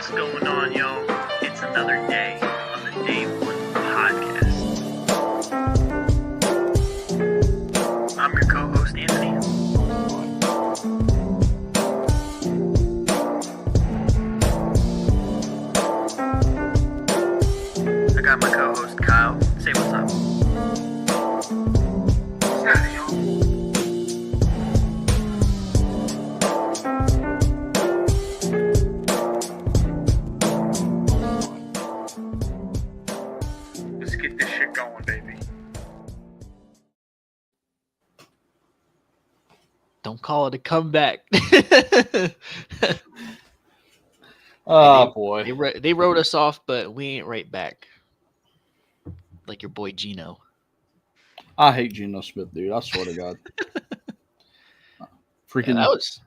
What's going on, y'all? It's another day on the Day One podcast. I'm your co-host, Anthony. I got my co-host, Kyle. Say what's up. What's happening, y'all? Let's get this shit going, baby. Don't call it a comeback. Oh, boy. They wrote us off, but we ain't right back. Like your boy Gino. I hate Geno Smith, dude. I swear to God. Freaking Yeah, that was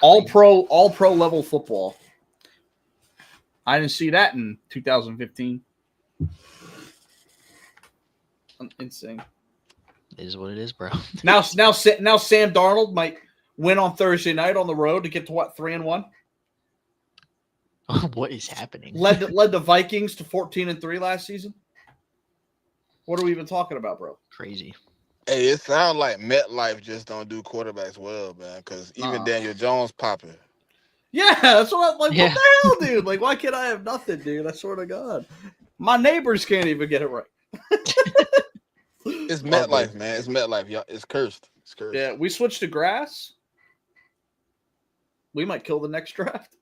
all pro level football. I didn't see that in 2015. Insane. it is what it is, bro. Now Sam Darnold might win on Thursday night on the road to get to what, 3-1? What is happening? Led the Vikings to 14-3 last season. What are we even talking about, bro? Crazy. Hey, it sounds like MetLife just don't do quarterbacks well, man. Because even Daniel Jones popping. Yeah, that's what I'm like. Yeah. What the hell, dude? Like, why can't I have nothing, dude? I swear to God, my neighbors can't even get it right. It's MetLife, man. It's MetLife. Y'all. It's cursed. It's cursed. Yeah, we switched to grass. We might kill the next draft.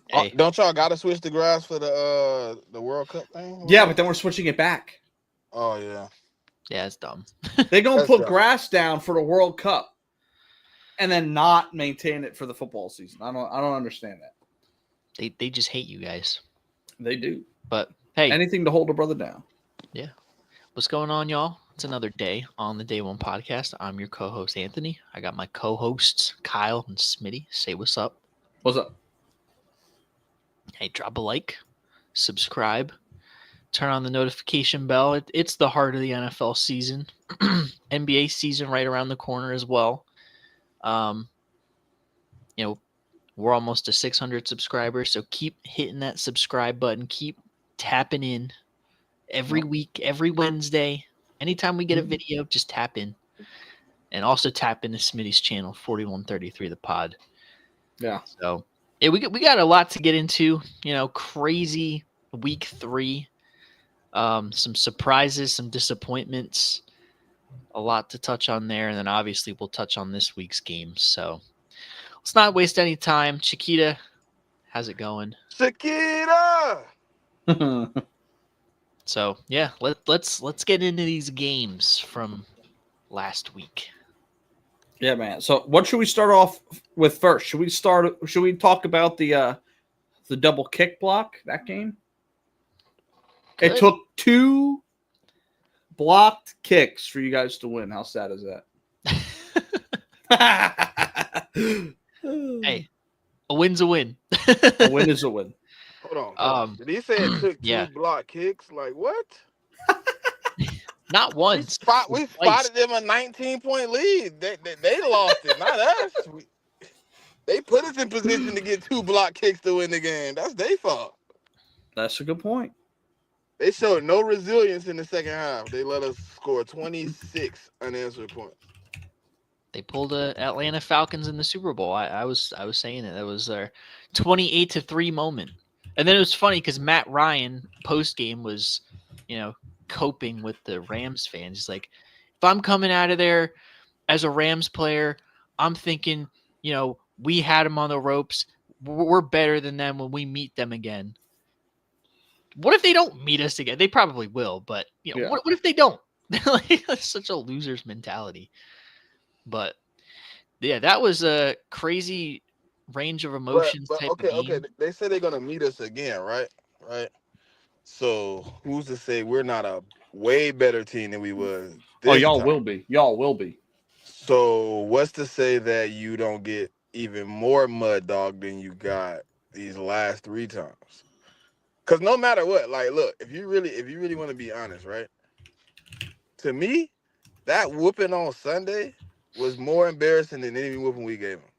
Hey, Don't y'all got to switch the grass for the World Cup thing? Yeah, but then we're switching it back. Oh yeah. yeah, it's dumb. They're gonna That's put dumb. grass down for the World Cup, and then not maintain it for the football season. I don't understand that. They just hate you guys. They do But hey, anything to hold a brother down. what's going on, y'all? It's another day on the Day One podcast. I'm your co-host Anthony. I got my co-hosts Kyle and Smitty. Say what's up. What's up? Hey, drop a like, subscribe, turn on the notification bell. It's the heart of the NFL season, NBA season right around the corner as well. We're almost to 600 subscribers, so keep hitting that subscribe button. Keep tapping in every week, every Wednesday. Anytime we get a video, just tap in. And also tap into Smitty's channel, 4133 The Pod. Yeah. So yeah, we got a lot to get into. Crazy week 3. Some surprises, some disappointments, a lot to touch on there, and then obviously we'll touch on this week's games. So let's not waste any time. Chiquita, how's it going? Chiquita. So yeah, let's get into these games from last week. Yeah, man. So what should we start off with first? Should we talk about the double kick block, that game? It Good. took 2 blocked kicks for you guys to win. How sad is that? Hey, a win's a win. A win is a win. Hold on. Did he say it took 2 block kicks? Like what? Not once. We twice. spotted them a 19-point lead. They lost it, not us. They put us in position to get 2 block kicks to win the game. That's their fault. That's a good point. They showed no resilience in the second half. They let us score 26 unanswered points. They pulled the Atlanta Falcons in the Super Bowl. I was saying it. That was their 28-3 moment. And then it was funny because Matt Ryan post game was, coping with the Rams fans. He's like, if I'm coming out of there as a Rams player, I'm thinking, we had them on the ropes. We're better than them when we meet them again. What if they don't meet us again? They probably will, but Yeah. what if they don't? That's such a loser's mentality. But yeah, that was a crazy range of emotions type of game. Okay. They say they're gonna meet us again, right? Right. So who's to say we're not a way better team than we was? Y'all time? will be. Y'all will be. So what's to say that you don't get even more mud dog than you got these last 3 times? Because no matter what, like, look, if you really want to be honest, right? To me, that whooping on Sunday was more embarrassing than any whooping we gave them.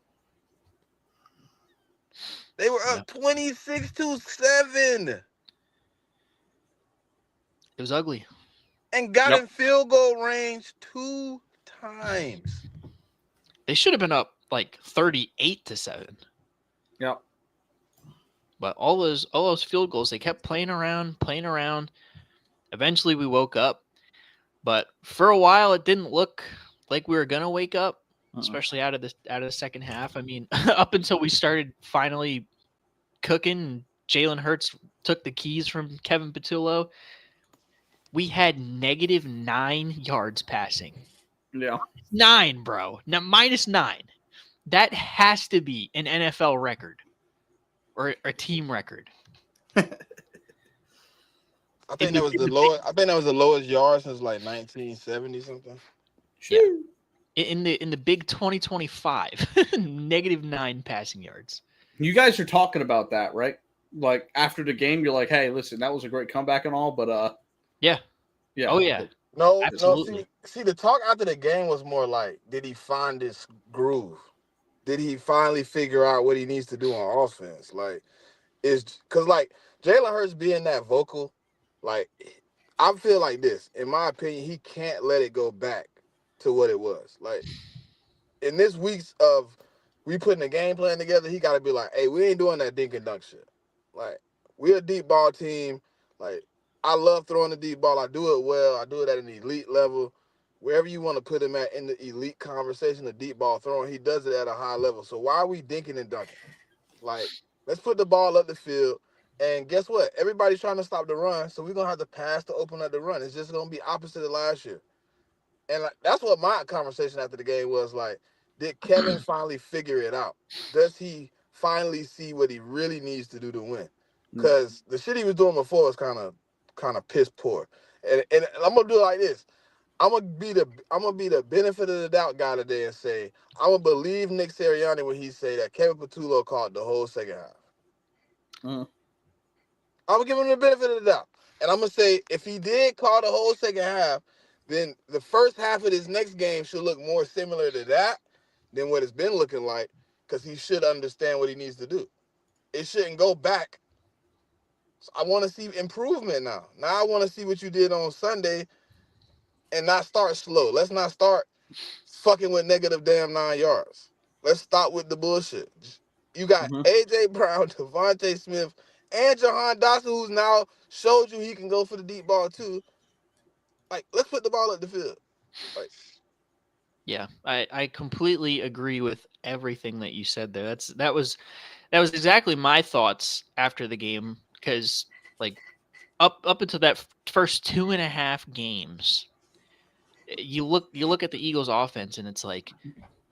They were up 26-7 It was ugly. and got Yep. in field goal range 2 times. They should have been up like 38-7. Yep. But all those field goals, they kept playing around. Eventually, we woke up. But for a while, it didn't look like we were gonna wake up, especially out of the second half. I mean, up until we started finally cooking, Jalen Hurts took the keys from Kevin Patullo. We had -9 yards passing. Yeah. 9, bro. Now -9. That has to be an NFL record or a team record. I think that was the lowest. I think that was the lowest yard since like 1970 something. Yeah. In the big 2025, -9 passing yards. You guys are talking about that, right? Like after the game, you're like, "Hey, listen, that was a great comeback and all, but Yeah. yeah, Oh yeah. No, Absolutely. no. See, the talk after the game was more like, did he find his groove? Did he finally figure out what he needs to do on offense? Like, because like Jalen Hurts being that vocal, like I feel like this. In my opinion, he can't let it go back to what it was. Like in this weeks of we putting a game plan together, he got to be like, hey, we ain't doing that dink and dunk shit. Like we're a deep ball team. Like I love throwing the deep ball. I do it well. I do it at an elite level. Wherever you want to put him at in the elite conversation, the deep ball throwing, he does it at a high level. So why are we dinking and dunking? Like, let's put the ball up the field. And guess what? Everybody's trying to stop the run, so we're going to have to pass to open up the run. It's just going to be opposite of last year. And like, that's what my conversation after the game was like, did Kevin finally figure it out? Does he finally see what he really needs to do to win? Because the shit he was doing before was kind of piss poor. And I'm gonna do it like this. I'm gonna be the benefit of the doubt guy today and say I'm gonna believe Nick Sirianni when he say that Kevin Patullo called the whole second half. I'm gonna give him the benefit of the doubt, and I'm gonna say if he did call the whole second half, then the first half of this next game should look more similar to that than what it's been looking like, because he should understand what he needs to do. It shouldn't go back. So I want to see improvement now. Now I want to see what you did on Sunday and not start slow. Let's not start fucking with negative damn 9 yards. Let's stop with the bullshit. You got A.J. Brown, Devontae Smith, and Jahan Dotson, who's now showed you he can go for the deep ball too. Like, let's put the ball at the field. Like, Yeah, I completely agree with everything that you said there. That was exactly my thoughts after the game, because like up until that first 2.5 games, you look at the Eagles offense and it's like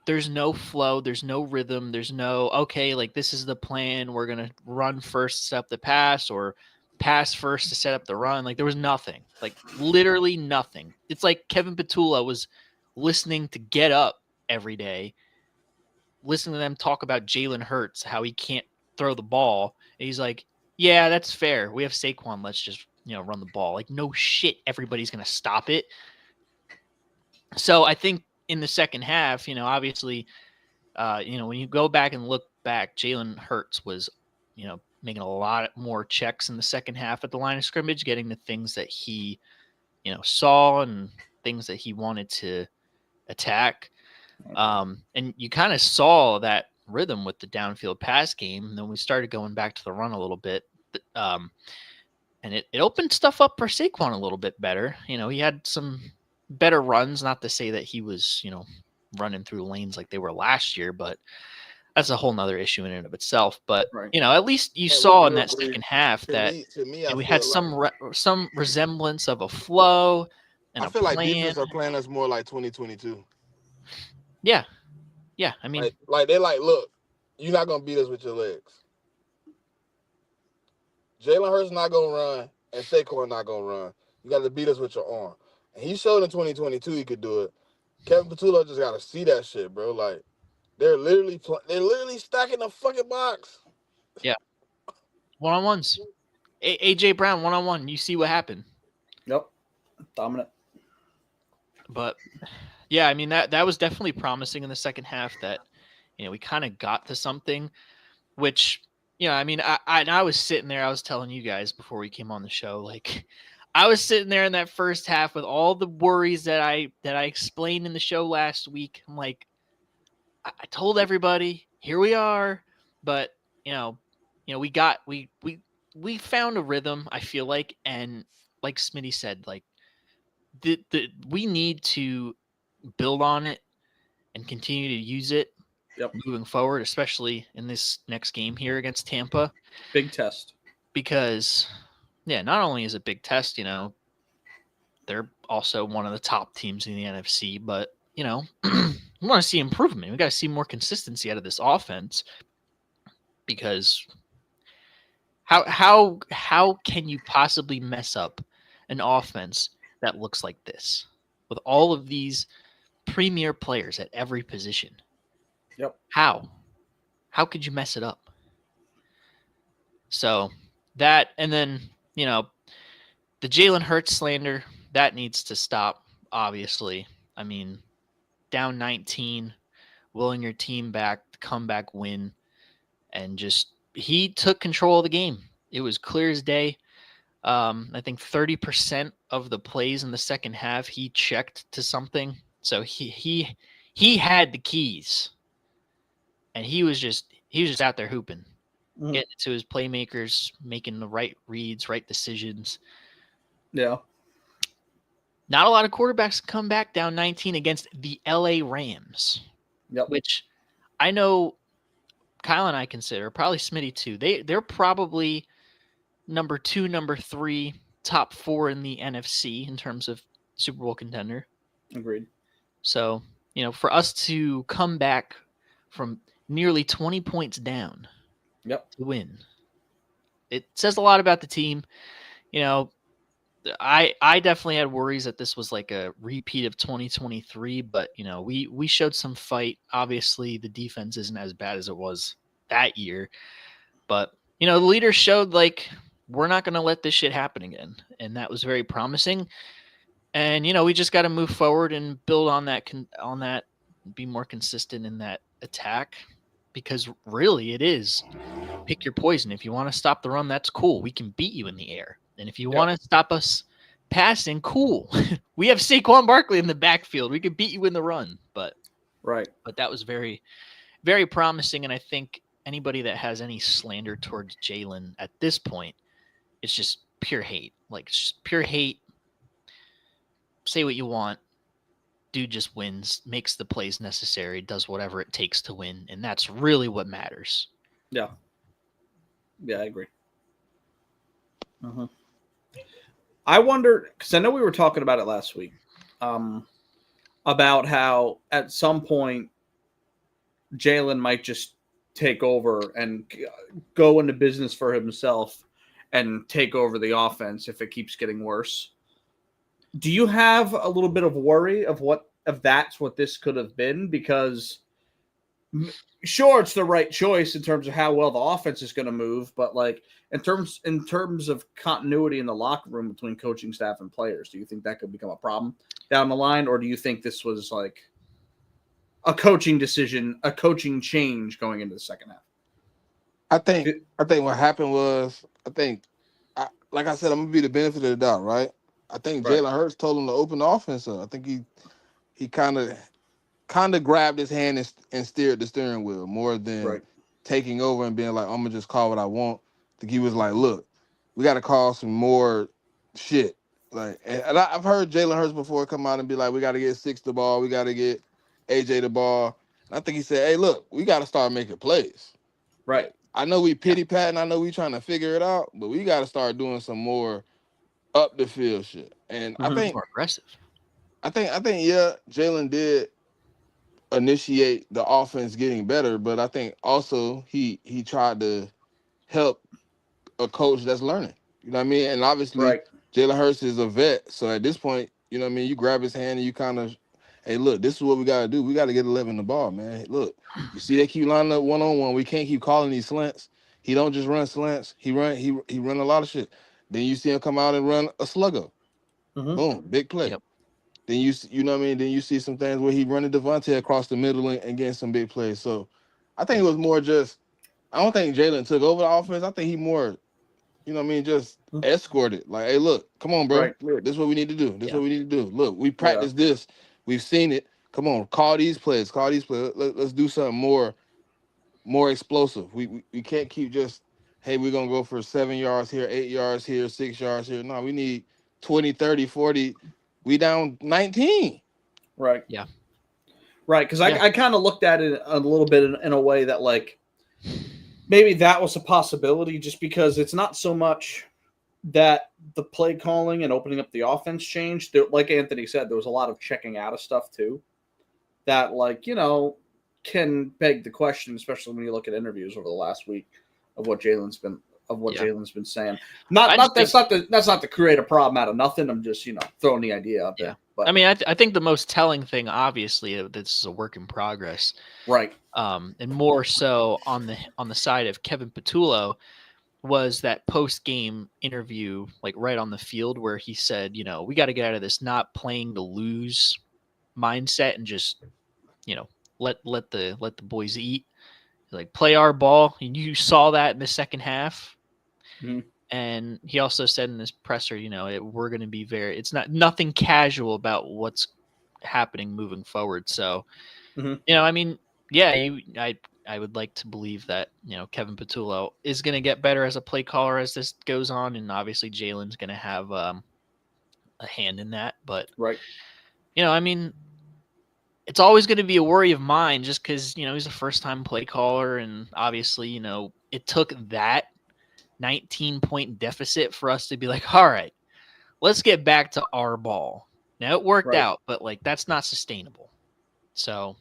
there's no flow, there's no rhythm, there's no okay, like this is the plan, we're gonna run first to set up the pass, or pass first to set up the run. Like there was nothing, like literally nothing. It's like Kevin Patullo was listening to Get Up every day, listening to them talk about Jalen Hurts, how he can't throw the ball. And he's like, yeah, that's fair. We have Saquon. Let's just, run the ball. Like, no shit. Everybody's going to stop it. So I think in the second half, obviously, when you go back and look back, Jalen Hurts was, making a lot more checks in the second half at the line of scrimmage, getting the things that he, saw and things that he wanted to attack. And you kind of saw that rhythm with the downfield pass game. And then we started going back to the run a little bit. And it opened stuff up for Saquon a little bit better. He had some better runs, not to say that he was, running through lanes like they were last year, but that's a whole nother issue in and of itself. But, at least you saw in that second half that we had some resemblance of a flow and I feel like plan. defense are playing us more like 2022. Yeah. Yeah. I mean, like they're like, look, you're not gonna beat us with your legs. Jalen Hurts not gonna run, and Saquon not gonna run. You got to beat us with your arm. And he showed in 2022 he could do it. Kevin Patullo just got to see that shit, bro. Like they're literally stacking the fucking box. Yeah. One-on-ones. A.J. Brown, one-on-one. You see what happened. Yep. Dominant. But yeah, I mean that was definitely promising in the second half that we kind of got to something, which I mean, I was sitting there. I was telling you guys before we came on the show, like I was sitting there in that first half with all the worries that I explained in the show last week. I'm like, I told everybody, here we are, but we found a rhythm. I feel like, and like Smitty said, like we need to build on it and continue to use it moving forward, especially in this next game here against Tampa. Big test. Because, not only is it a big test, they're also one of the top teams in the NFC, but, we want to see improvement. We got to see more consistency out of this offense because how can you possibly mess up an offense that looks like this with all of these premier players at every position? Yep. How could you mess it up? So that, and then, the Jalen Hurts slander, that needs to stop, obviously. I mean, down 19, willing your team back, comeback win, and just he took control of the game. It was clear as day. I think 30% of the plays in the second half he checked to something. So he had the keys, and he was just out there hooping, getting to his playmakers, making the right reads, right decisions. Yeah. Not a lot of quarterbacks come back down 19 against the LA Rams. Yep. Which I know Kyle and I consider, probably Smitty too. They're probably number 2, number 3, top 4 in the NFC in terms of Super Bowl contender. Agreed. So, for us to come back from nearly 20 points down to win, it says a lot about the team. I definitely had worries that this was like a repeat of 2023, but we showed some fight. Obviously, the defense isn't as bad as it was that year, but the leaders showed like we're not going to let this shit happen again, and that was very promising. And we just got to move forward and build on that. Be more consistent in that attack, because really it is pick your poison. If you want to stop the run, that's cool. We can beat you in the air. And if you want to stop us passing, cool. We have Saquon Barkley in the backfield. We could beat you in the run. But that was very, very promising. And I think anybody that has any slander towards Jalen at this point, it's just pure hate. Like, it's just pure hate. Say what you want. Dude just wins, makes the plays necessary, does whatever it takes to win. And that's really what matters. Yeah. Yeah, I agree. I wonder, because I know we were talking about it last week, about how at some point Jalen might just take over and go into business for himself and take over the offense if it keeps getting worse. Do you have a little bit of worry of that's what this could have been? Because sure, it's the right choice in terms of how well the offense is going to move, but like in terms of continuity in the locker room between coaching staff and players, do you think that could become a problem down the line, or do you think this was like a coaching decision, a coaching change going into the second half? I think what happened was, like I said, I'm gonna be the benefit of the doubt, right? I think Jalen Hurts told him to open the offense up. I think he kind of grabbed his hand and steered the steering wheel more than taking over and being like, I'm gonna just call what I want. I think he was like, look, we got to call some more shit. Like, and I've heard Jalen Hurts before come out and be like, we got to get Six the ball, we got to get AJ the ball. And I think he said, hey, look, we got to start making plays. Right. I know we pity pat and I know we trying to figure it out, but we got to start doing some more up the field shit. And I think more aggressive. I think Jalen did initiate the offense getting better, but I think also he tried to help a coach that's learning. You know what I mean? And obviously Jalen Hurts is a vet, so at this point, you know what I mean, you grab his hand and you kind of, hey, look, this is what we got to do. We got to get 11 the ball, man. Hey, look, you see they keep lining up one-on-one. We can't keep calling these slants. He don't just run slants. He run a lot of shit. Then you see him come out and run a slugger. Boom, big play. Yep. Then you know what I mean? Then you see some things where he running Devontae across the middle and getting some big plays. So I think it was more just I don't think Jalen took over the offense. I think he more, you know what I mean, just escorted. Like, hey, look, come on, bro. Right. Look, this is what we need to do. This is Yeah. what we need to do. Look, we practiced this. We've seen it. Come on, call these plays. Call these plays. Let's do something more explosive. We can't keep just, hey, we're going to go for 7 yards here, 8 yards here, 6 yards here. No, we need 20, 30, 40. We down 19. Right. Yeah. Right. Because I kind of looked at it a little bit in a way that, like, maybe that was a possibility just because it's not so much that the play calling and opening up the offense changed. There, like Anthony said, there was a lot of checking out of stuff too that, like, you know, can beg the question, especially when you look at interviews over the last week of what Jalen's been saying. That's not to create a problem out of nothing. I'm just, you know, throwing the idea out there. But I mean, I think the most telling thing, obviously, this is a work in progress, right. And more so on the side of Kevin Patullo, was that post-game interview, like right on the field, where he said, you know, we got to get out of this not playing to lose mindset and just, you know, let the boys eat, like play our ball. And you saw that in the second half. Mm-hmm. And he also said in his presser, you know, we're going to be it's nothing casual about what's happening moving forward. So, you know, I mean, yeah, I would like to believe that, you know, Kevin Patullo is going to get better as a play caller as this goes on. And obviously Jalen's going to have a hand in that. But, right. You know, I mean, it's always going to be a worry of mine just because, you know, he's a first-time play caller. And obviously, you know, it took that 19-point deficit for us to be like, all right, let's get back to our ball. Now it worked out, but like that's not sustainable. So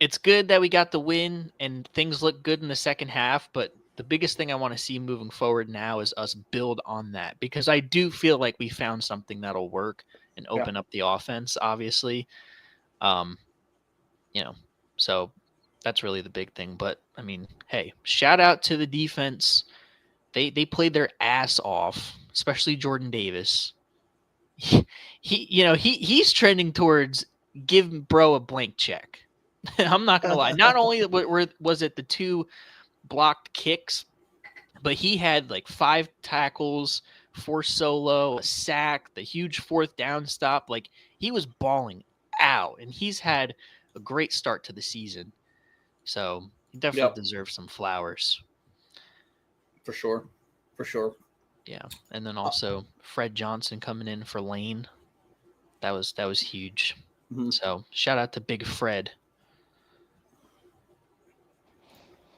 it's good that we got the win and things look good in the second half, but the biggest thing I want to see moving forward now is us build on that, because I do feel like we found something that'll work and open up the offense, obviously. You know, so that's really the big thing. But I mean, hey, shout out to the defense. They played their ass off, especially Jordan Davis. He's trending towards give bro a blank check. I'm not gonna lie. Not only was it the 2 blocked kicks, but he had like 5 tackles, 4 solo, a sack, the huge 4th down stop. Like, he was balling out, and he's had a great start to the season. So he definitely deserves some flowers. For sure. Yeah, and then also Fred Johnson coming in for Lane. That was huge. Mm-hmm. So shout out to Big Fred.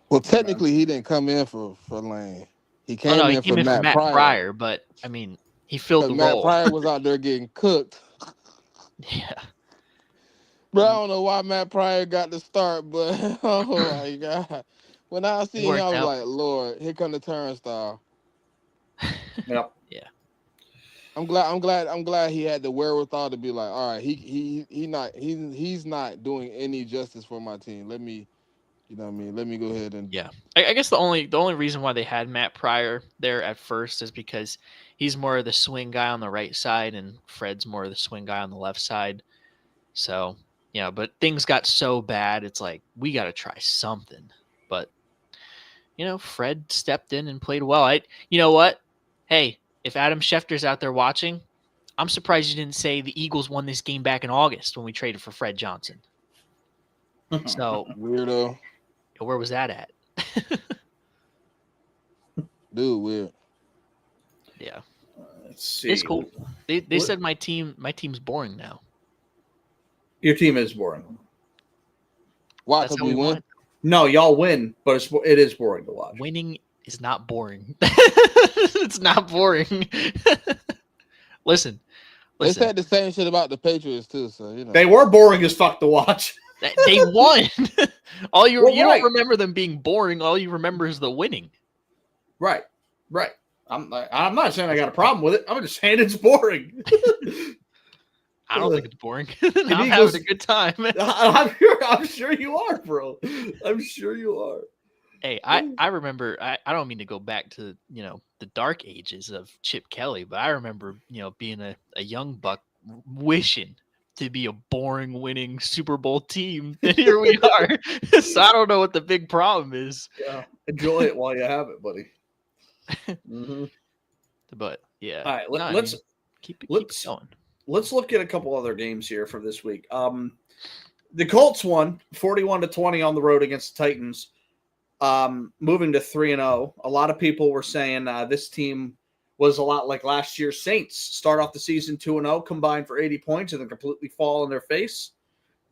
Well, technically, he didn't come in for Lane. He came in for Matt Pryor. But I mean, he filled the Matt role. Pryor was out there getting cooked. Yeah. Bro, I don't know why Matt Pryor got the start, but oh my God. When I see him, I was like, Lord, here come the turnstile. Yep. Yeah. I'm glad he had the wherewithal to be like, all right, he's not doing any justice for my team. Let me, you know what I mean? Let me go ahead and I guess the only reason why they had Matt Pryor there at first is because he's more of the swing guy on the right side and Fred's more of the swing guy on the left side. So, but things got so bad, it's like we got to try something. But Fred stepped in and played well. You know what? Hey, if Adam Schefter's out there watching, I'm surprised you didn't say the Eagles won this game back in August when we traded for Fred Johnson. So weirdo. Where was that at? Dude, weird. Yeah. Let's see. It's cool. They said my team's boring now. Your team is boring. Why? Because we win? No, y'all win, but it is boring to watch. Winning is not boring. It's not boring. Listen. They said the same shit about the Patriots too, so they were boring as fuck to watch. They won. You don't remember them being boring. All you remember is the winning. Right. I'm not saying I got a problem with it. I'm just saying it's boring. I don't think it's boring. I'm having a good time. I'm sure you are, bro. I'm sure you are. Hey, I remember. I don't mean to go back to the dark ages of Chip Kelly, but I remember being a young buck wishing to be a boring winning Super Bowl team, and here we are. So I don't know what the big problem is. Yeah, Enjoy it while you have it, buddy. Mm-hmm. But yeah, All right, no, I let's mean, keep it let's going. let's look at a couple other games here for this week. The Colts won 41-20 on the road against the Titans, moving to 3-0. A lot of people were saying this team was a lot like last year's Saints. Start off the season 2-0, combined for 80 points, and then completely fall on their face.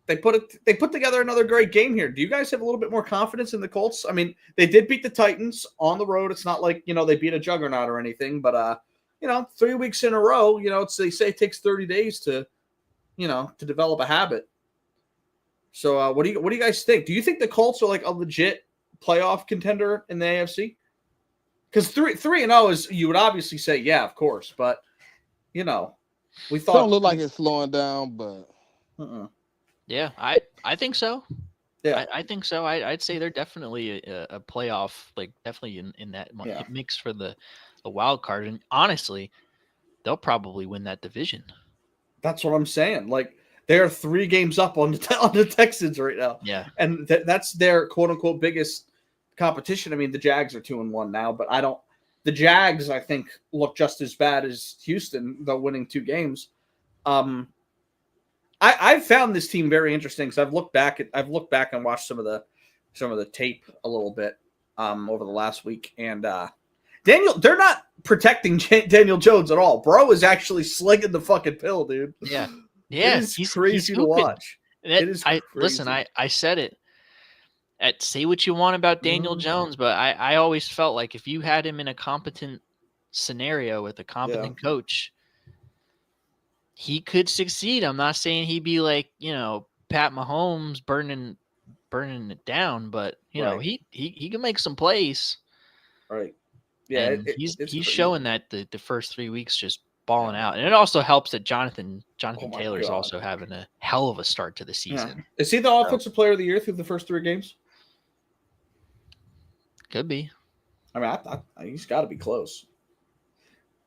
They put together another great game here. Do you guys have a little bit more confidence in the Colts? I mean, they did beat the Titans on the road. It's not like, they beat a juggernaut or anything, but 3 weeks in a row, they say it takes 30 days to develop a habit. So what do you guys think? Do you think the Colts are like a legit playoff contender in the AFC? Because 3-0 is, you would obviously say, yeah, of course, but we thought Don't look like it's slowing down, but Yeah, I think so. Yeah. I think so. I'd say they're definitely a playoff, like definitely in that Yeah. mix for the wild card. And honestly, they'll probably win that division. That's what I'm saying. Like, they are 3 games up on the Texans right now. Yeah. And that's their quote unquote biggest competition. I mean, the Jags are 2-1 now, but the Jags, I think, look just as bad as Houston, though winning 2 games. I've found this team very interesting because I've looked back and watched some of the tape a little bit over the last week, and they're not protecting Daniel Jones at all. Bro is actually slinging the fucking pill, dude. Yeah. He's crazy to watch. It is listen, crazy. I said it. Say what you want about Daniel Jones, but I always felt like if you had him in a competent scenario with a competent coach, he could succeed. I'm not saying he'd be like, Pat Mahomes burning it down, but he can make some plays. Right. Yeah, and he's showing that the first 3 weeks just balling out, and it also helps that Jonathan Taylor is also having a hell of a start to the season. Yeah. Is he the offensive player of the year through the first 3 games? Could be. I mean, he's got to be close.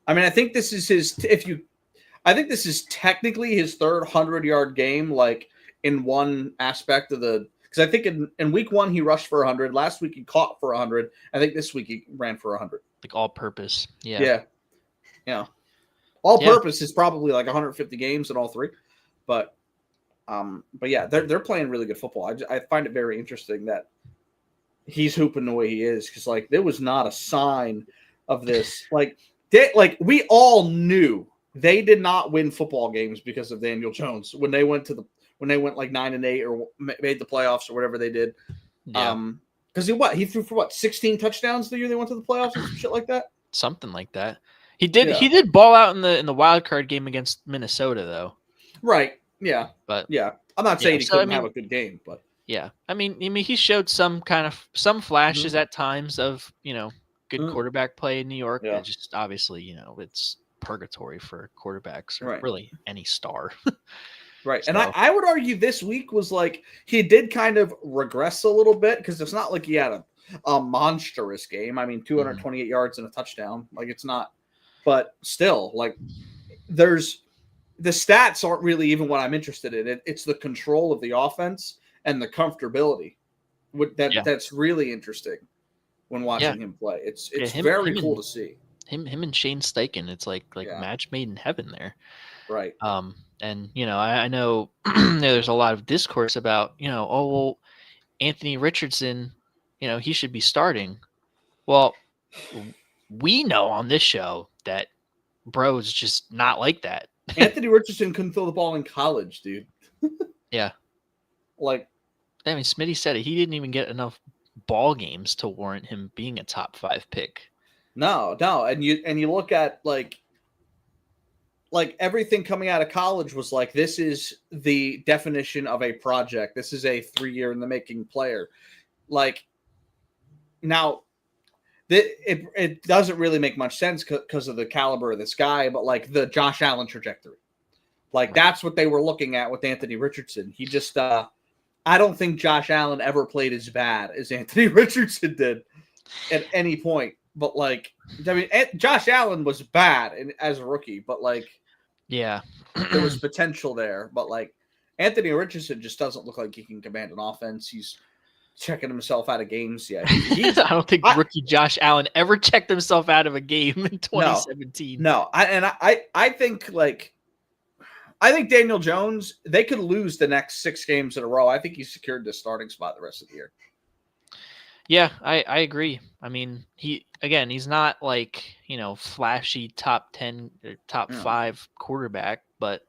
I mean, I think this is this is technically his third 100-yard game, like in one aspect of because I think in week 1 he rushed for 100. Last week he caught for 100. I think this week he ran for 100. Like all purpose. Yeah. Yeah. All purpose is probably like 150 games in all 3. But yeah, they're playing really good football. I find it very interesting that he's hooping the way he is, because like there was not a sign of this. Like we all knew they did not win football games because of Daniel Jones when they went like 9-8 or made the playoffs or whatever they did. Yeah. Because he threw for 16 touchdowns the year they went to the playoffs or some shit like that. Something like that. He did ball out in the wild card game against Minnesota though. Right. Yeah. But yeah, I'm not saying he couldn't have a good game, but yeah, I mean he showed some flashes at times of good quarterback play in New York. Yeah. Just obviously it's purgatory for quarterbacks or really any star. Right. So. And I would argue this week was like he did kind of regress a little bit, because it's not like he had a monstrous game. I mean, 228 yards and a touchdown. Like, it's not, but still, like, the stats aren't really even what I'm interested in. It's the control of the offense and the comfortability. That's really interesting when watching him play. It's very cool to see. Him and Shane Steichen, it's like match made in heaven there. Right. And I know there's a lot of discourse about, Anthony Richardson, he should be starting. Well, we know on this show that bro's just not like that. Anthony Richardson couldn't throw the ball in college, dude. Yeah. Like, I mean, Smitty said it. He didn't even get enough ball games to warrant him being a top 5 pick. No. And you look at like everything coming out of college was like, this is the definition of a project. This is a 3-year in the making player. Like, now it doesn't really make much sense because of the caliber of this guy, but like the Josh Allen trajectory, like that's what they were looking at with Anthony Richardson. He just, I don't think Josh Allen ever played as bad as Anthony Richardson did at any point. But like, I mean, Josh Allen was bad as a rookie, but like, yeah, there was potential there. But like, Anthony Richardson just doesn't look like he can command an offense. checking himself out of games yet. I don't think rookie Josh Allen ever checked himself out of a game in 2017. No, I think Daniel Jones, they could lose the next 6 games in a row. I think he's secured the starting spot the rest of the year. Yeah, I agree. I mean, he's not like, flashy top 10 or top 5 quarterback, but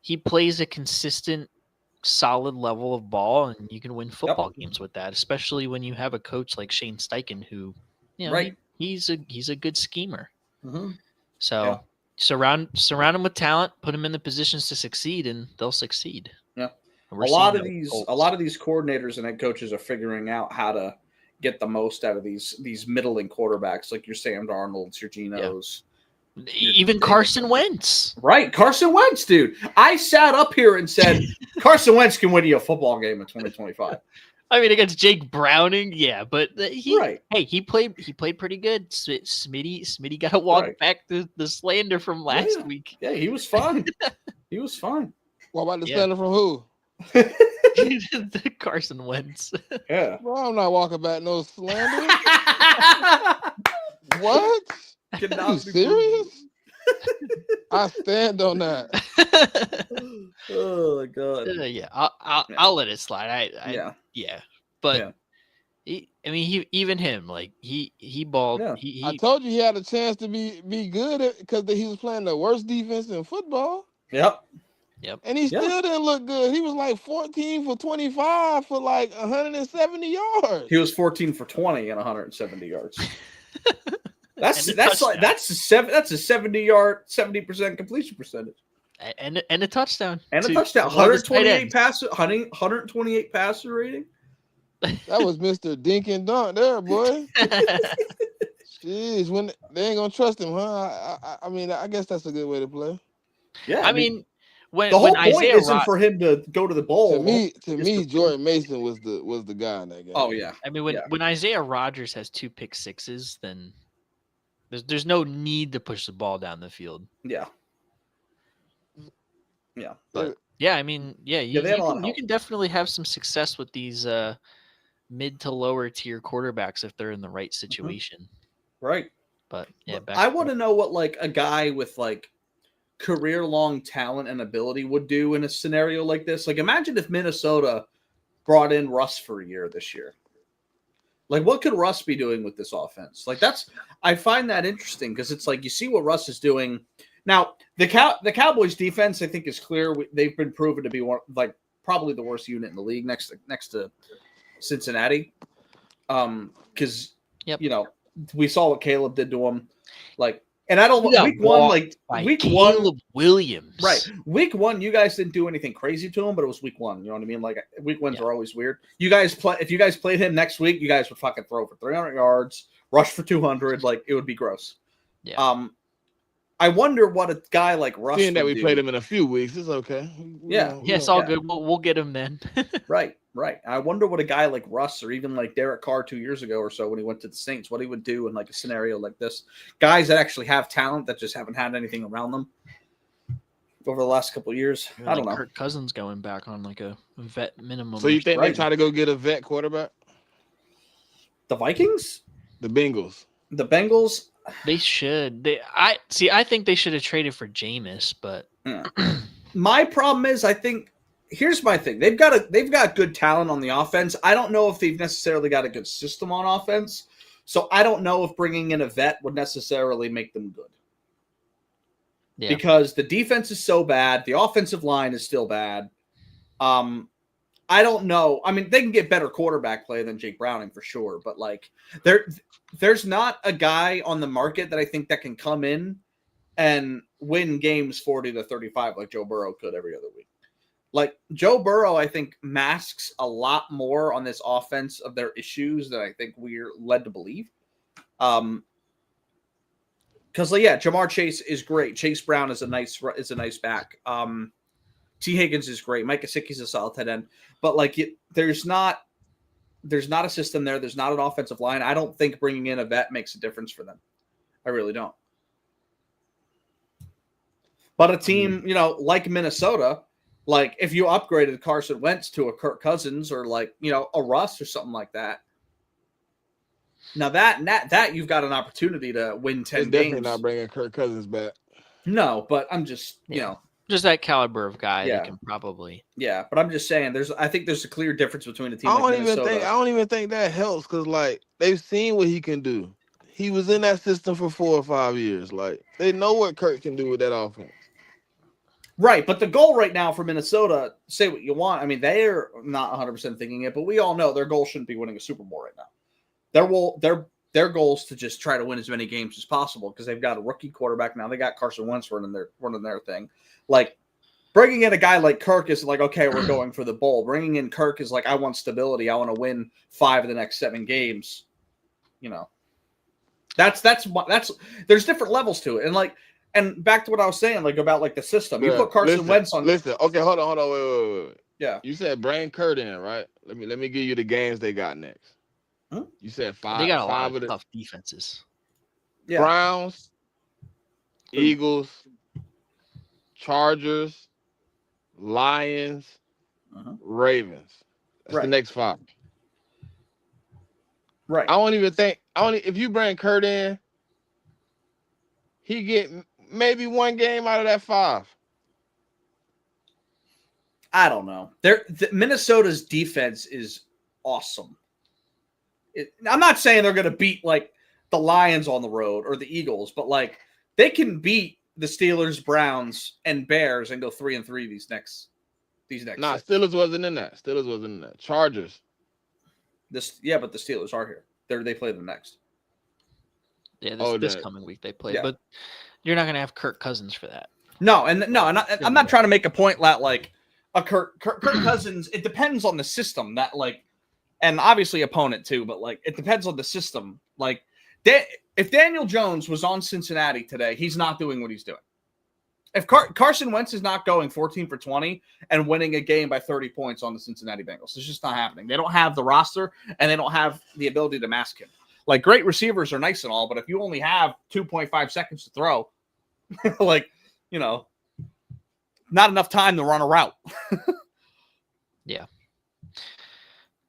he plays a consistent, solid level of ball, and you can win football games with that, especially when you have a coach like Shane Steichen who, he's a good schemer. Mm-hmm. So surround him with talent, put him in the positions to succeed, and they'll succeed. Yeah. A lot of these coordinators and head coaches are figuring out how to get the most out of these middling quarterbacks, like your Sam Darnolds, your Genos. Yeah. Even Carson Wentz. Right. Carson Wentz, dude. I sat up here and said, Carson Wentz can win you a football game in 2025. I mean, against Jake Browning, yeah, but he played pretty good. Smitty got to walk back the slander from last week. Yeah, he was fine. He was fine. What about the slander from who? Carson Wentz. Yeah. Bro, I'm not walking back no slander. What? Are you serious? I stand on that. Oh my god. Yeah, I'll let it slide. But even him, like he balled. Yeah. I told you he had a chance to be good because he was playing the worst defense in football. Yep. And he still didn't look good. He was like 14 for 25 for like 170 yards. He was 14 for 20 and 170 yards. That's a 70-yard, 70% completion percentage. And a touchdown. And a touchdown. 128 passer rating. That was Mr. Dink and Dunk there, boy. Jeez, when they ain't gonna trust him, huh? I mean, I guess that's a good way to play. Yeah, I mean, when the whole point Isaiah isn't for him to go to the bowl. To me, Jordan Mason was the guy in that game. Oh yeah. I mean, when Isaiah Rodgers has 2 pick sixes, then there's no need to push the ball down the field. Yeah. Yeah. But yeah, I mean, you can definitely have some success with these mid to lower tier quarterbacks if they're in the right situation. Right. But yeah, I want to know what like a guy with like career-long talent and ability would do in a scenario like this. Like, imagine if Minnesota brought in Russ for a year this year. Like, what could Russ be doing with this offense? Like, I find that interesting because it's like you see what Russ is doing. Now, the Cowboys defense, I think, is clear. They've been proven to be probably the worst unit in the league next to Cincinnati. Because we saw what Caleb did to him. Like, and I don't week one, Caleb Williams. Right. Week 1, you guys didn't do anything crazy to him, but it was week 1. You know what I mean? Like week 1s are always weird. If you guys played him next week, you guys would fucking throw for 300 yards, rush for 200. Like, it would be gross. Yeah. I wonder what a guy like Russ. Being that we played him in a few weeks, it's okay. It's all good. We'll get him then. Right. I wonder what a guy like Russ or even like Derek Carr 2 years ago or so when he went to the Saints, what he would do in like a scenario like this. Guys that actually have talent that just haven't had anything around them over the last couple of years. I don't know. Kirk Cousins going back on like a vet minimum. So you think they try to go get a vet quarterback? The Vikings? The Bengals. The Bengals? They should. I think they should have traded for Jameis, but my problem is here's my thing. They've got good talent on the offense. I don't know if they've necessarily got a good system on offense. So I don't know if bringing in a vet would necessarily make them good. Yeah. Because the defense is so bad, the offensive line is still bad. I don't know. I mean, they can get better quarterback play than Jake Browning for sure, but like there's not a guy on the market that I think that can come in and win games 40-35 like Joe Burrow could every other week. Like Joe Burrow, I think masks a lot more on this offense of their issues than I think we're led to believe. Because Jamar Chase is great. Chase Brown is a nice back. T. Higgins is great. Mike Gesicki's a solid tight end. But there's not a system there. There's not an offensive line. I don't think bringing in a vet makes a difference for them. I really don't. But a team, like Minnesota, Like if you upgraded Carson Wentz to a Kirk Cousins or like, a Russ or something like that. Now that you've got an opportunity to win 10 It's definitely games. not bringing Kirk Cousins back. No, but I'm just, just that caliber of guy Yeah. that can probably. Yeah, but I'm just saying I think there's a clear difference between a team I like don't Minnesota. even think that helps because like they've seen what he can do. He was in that system for 4 or 5 years. Like they know what Kirk can do with that offense. Right, but the goal right now for Minnesota, say what you want. I mean, they're not 100% thinking it, but we all know their goal shouldn't be winning a Super Bowl right now. Their goal is to just try to win as many games as possible because they've got a rookie quarterback now. They got Carson Wentz running their thing. Like bringing in a guy like Kirk is like, okay, we're going for the bowl. Bringing in Kirk is like, I want stability. I want to win 5 of the next 7 games. That's there's different levels to it, and back to what I was saying, like about like the system. You put Carson Wentz on. Listen, okay, hold on, wait. Yeah, you said bring Kurt in, right? Let me give you the games they got next. Huh? You said 5. They got a lot of of the tough defenses. Yeah. Browns, Eagles, Chargers, Lions, Ravens. That's Right. the next 5. Right. If you bring Kurt in, he get maybe 1 game out of that 5. I don't know. Minnesota's defense is awesome. I'm not saying they're going to beat like the Lions on the road or the Eagles, but like they can beat the Steelers, Browns, and Bears and go 3-3 these next. Nah, 6. Steelers wasn't in that. Chargers. But the Steelers are here. They play them next. Yeah, this coming week they play, but you're not going to have Kirk Cousins for that. No, I'm not trying to make a point that like a Kirk Cousins. It depends on the system that like, and obviously opponent too, but like it depends on the system. Like, if Daniel Jones was on Cincinnati today, he's not doing what he's doing. If Carson Wentz is not going 14 for 20 and winning a game by 30 points on the Cincinnati Bengals, it's just not happening. They don't have the roster and they don't have the ability to mask him. Like great receivers are nice and all, but if you only have 2.5 seconds to throw, like, not enough time to run a route. Yeah.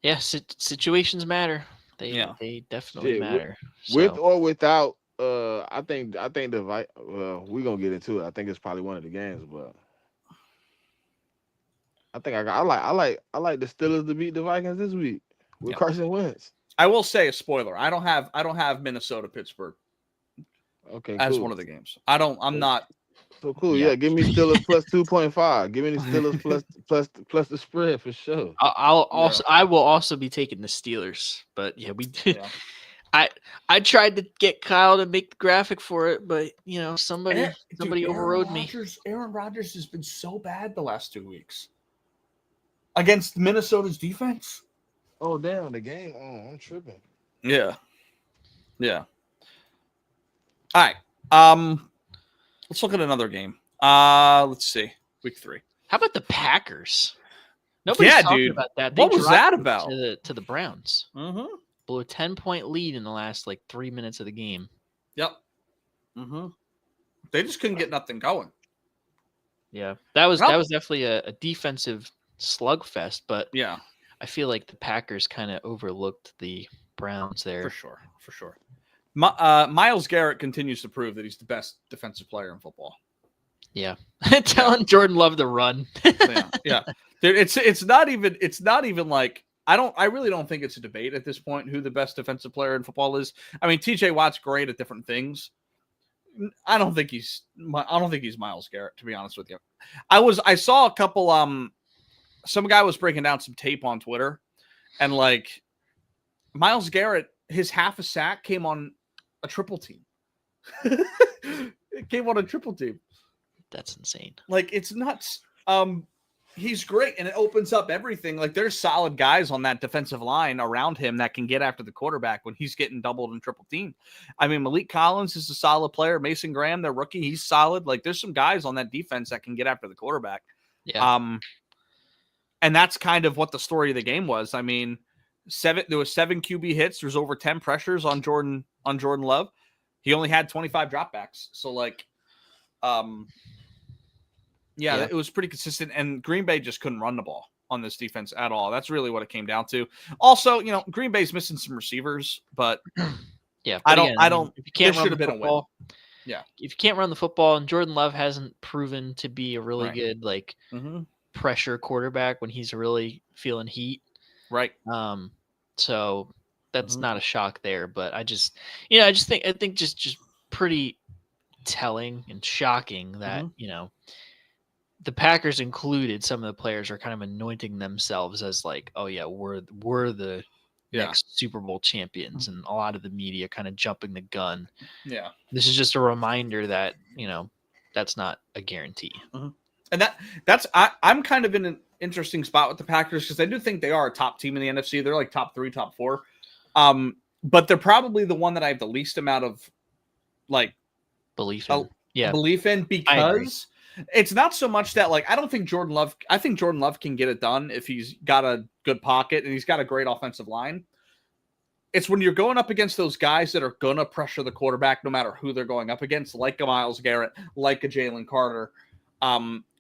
Yeah. Situations matter. They definitely matter. With or without, I think the we're gonna get into it. I think it's probably one of the games, but I think I like the Steelers to beat the Vikings this week with Carson Wentz. I will say a spoiler. I don't have Minnesota Pittsburgh. Okay, as cool. one of the games. I'm not. So cool. Yeah, give me Steelers plus 2.5. Give me the Steelers plus the spread for sure. I will also be taking the Steelers, but we did. Yeah. I tried to get Kyle to make the graphic for it, but somebody overrode me. Aaron Rodgers has been so bad the last 2 weeks against Minnesota's defense. Oh damn, the game. Oh, I'm tripping. Yeah. All right. Let's look at another game. Let's see. Week 3. How about the Packers? Nobody's talking about that. What was that about? To the Browns. Mm-hmm. Blew a 10-point lead in the last 3 minutes of the game. Yep. Mm-hmm. They just couldn't get nothing going. Yeah, that was definitely a defensive slugfest. But yeah, I feel like the Packers kind of overlooked the Browns there. For sure. Myles Garrett continues to prove that he's the best defensive player in football. Yeah, telling Jordan Love to run. yeah. Dude, it's not even like I really don't think it's a debate at this point who the best defensive player in football is. I mean, TJ Watt's great at different things. I don't think he's Myles Garrett, to be honest with you. I saw a couple some guy was breaking down some tape on Twitter, and like Myles Garrett, his half a sack came on a triple team. It came on a triple team. That's insane. Like, it's nuts. He's great, and it opens up everything. Like, there's solid guys on that defensive line around him that can get after the quarterback when he's getting doubled and triple teamed. I mean, Malik Collins is a solid player. Mason Graham, their rookie, he's solid. Like, there's some guys on that defense that can get after the quarterback. Yeah. And that's kind of what the story of the game was. I mean, there was 7 QB hits. There's over 10 pressures on Jordan Love. He only had 25 dropbacks. So, like, Yeah, Yeah. it was pretty consistent, and Green Bay just couldn't run the ball on this defense at all. That's really what it came down to. Also, Green Bay's missing some receivers, but Yeah, I but don't. again, I mean, don't. if you can't This run should the have been a win. football, Yeah. if you can't run the football, and Jordan Love hasn't proven to be a really Right. good like Mm-hmm. pressure quarterback when he's really feeling heat. Right. So that's Mhm. not a shock there, but I think just pretty telling and shocking that, Mhm. the Packers included, some of the players are kind of anointing themselves as like, oh yeah, we're the Yeah. next Super Bowl champions, and a lot of the media kind of jumping the gun. Yeah. This is just a reminder that, that's not a guarantee. And I'm kind of in an interesting spot with the Packers because I do think they are a top team in the NFC. They're like top 3, top 4. But they're probably the one that I have the least amount of like Belief in. Yeah. belief in, because it's not so much that I think Jordan Love can get it done if he's got a good pocket and he's got a great offensive line. It's when you're going up against those guys that are going to pressure the quarterback no matter who they're going up against, like a Myles Garrett, like a Jalen Carter,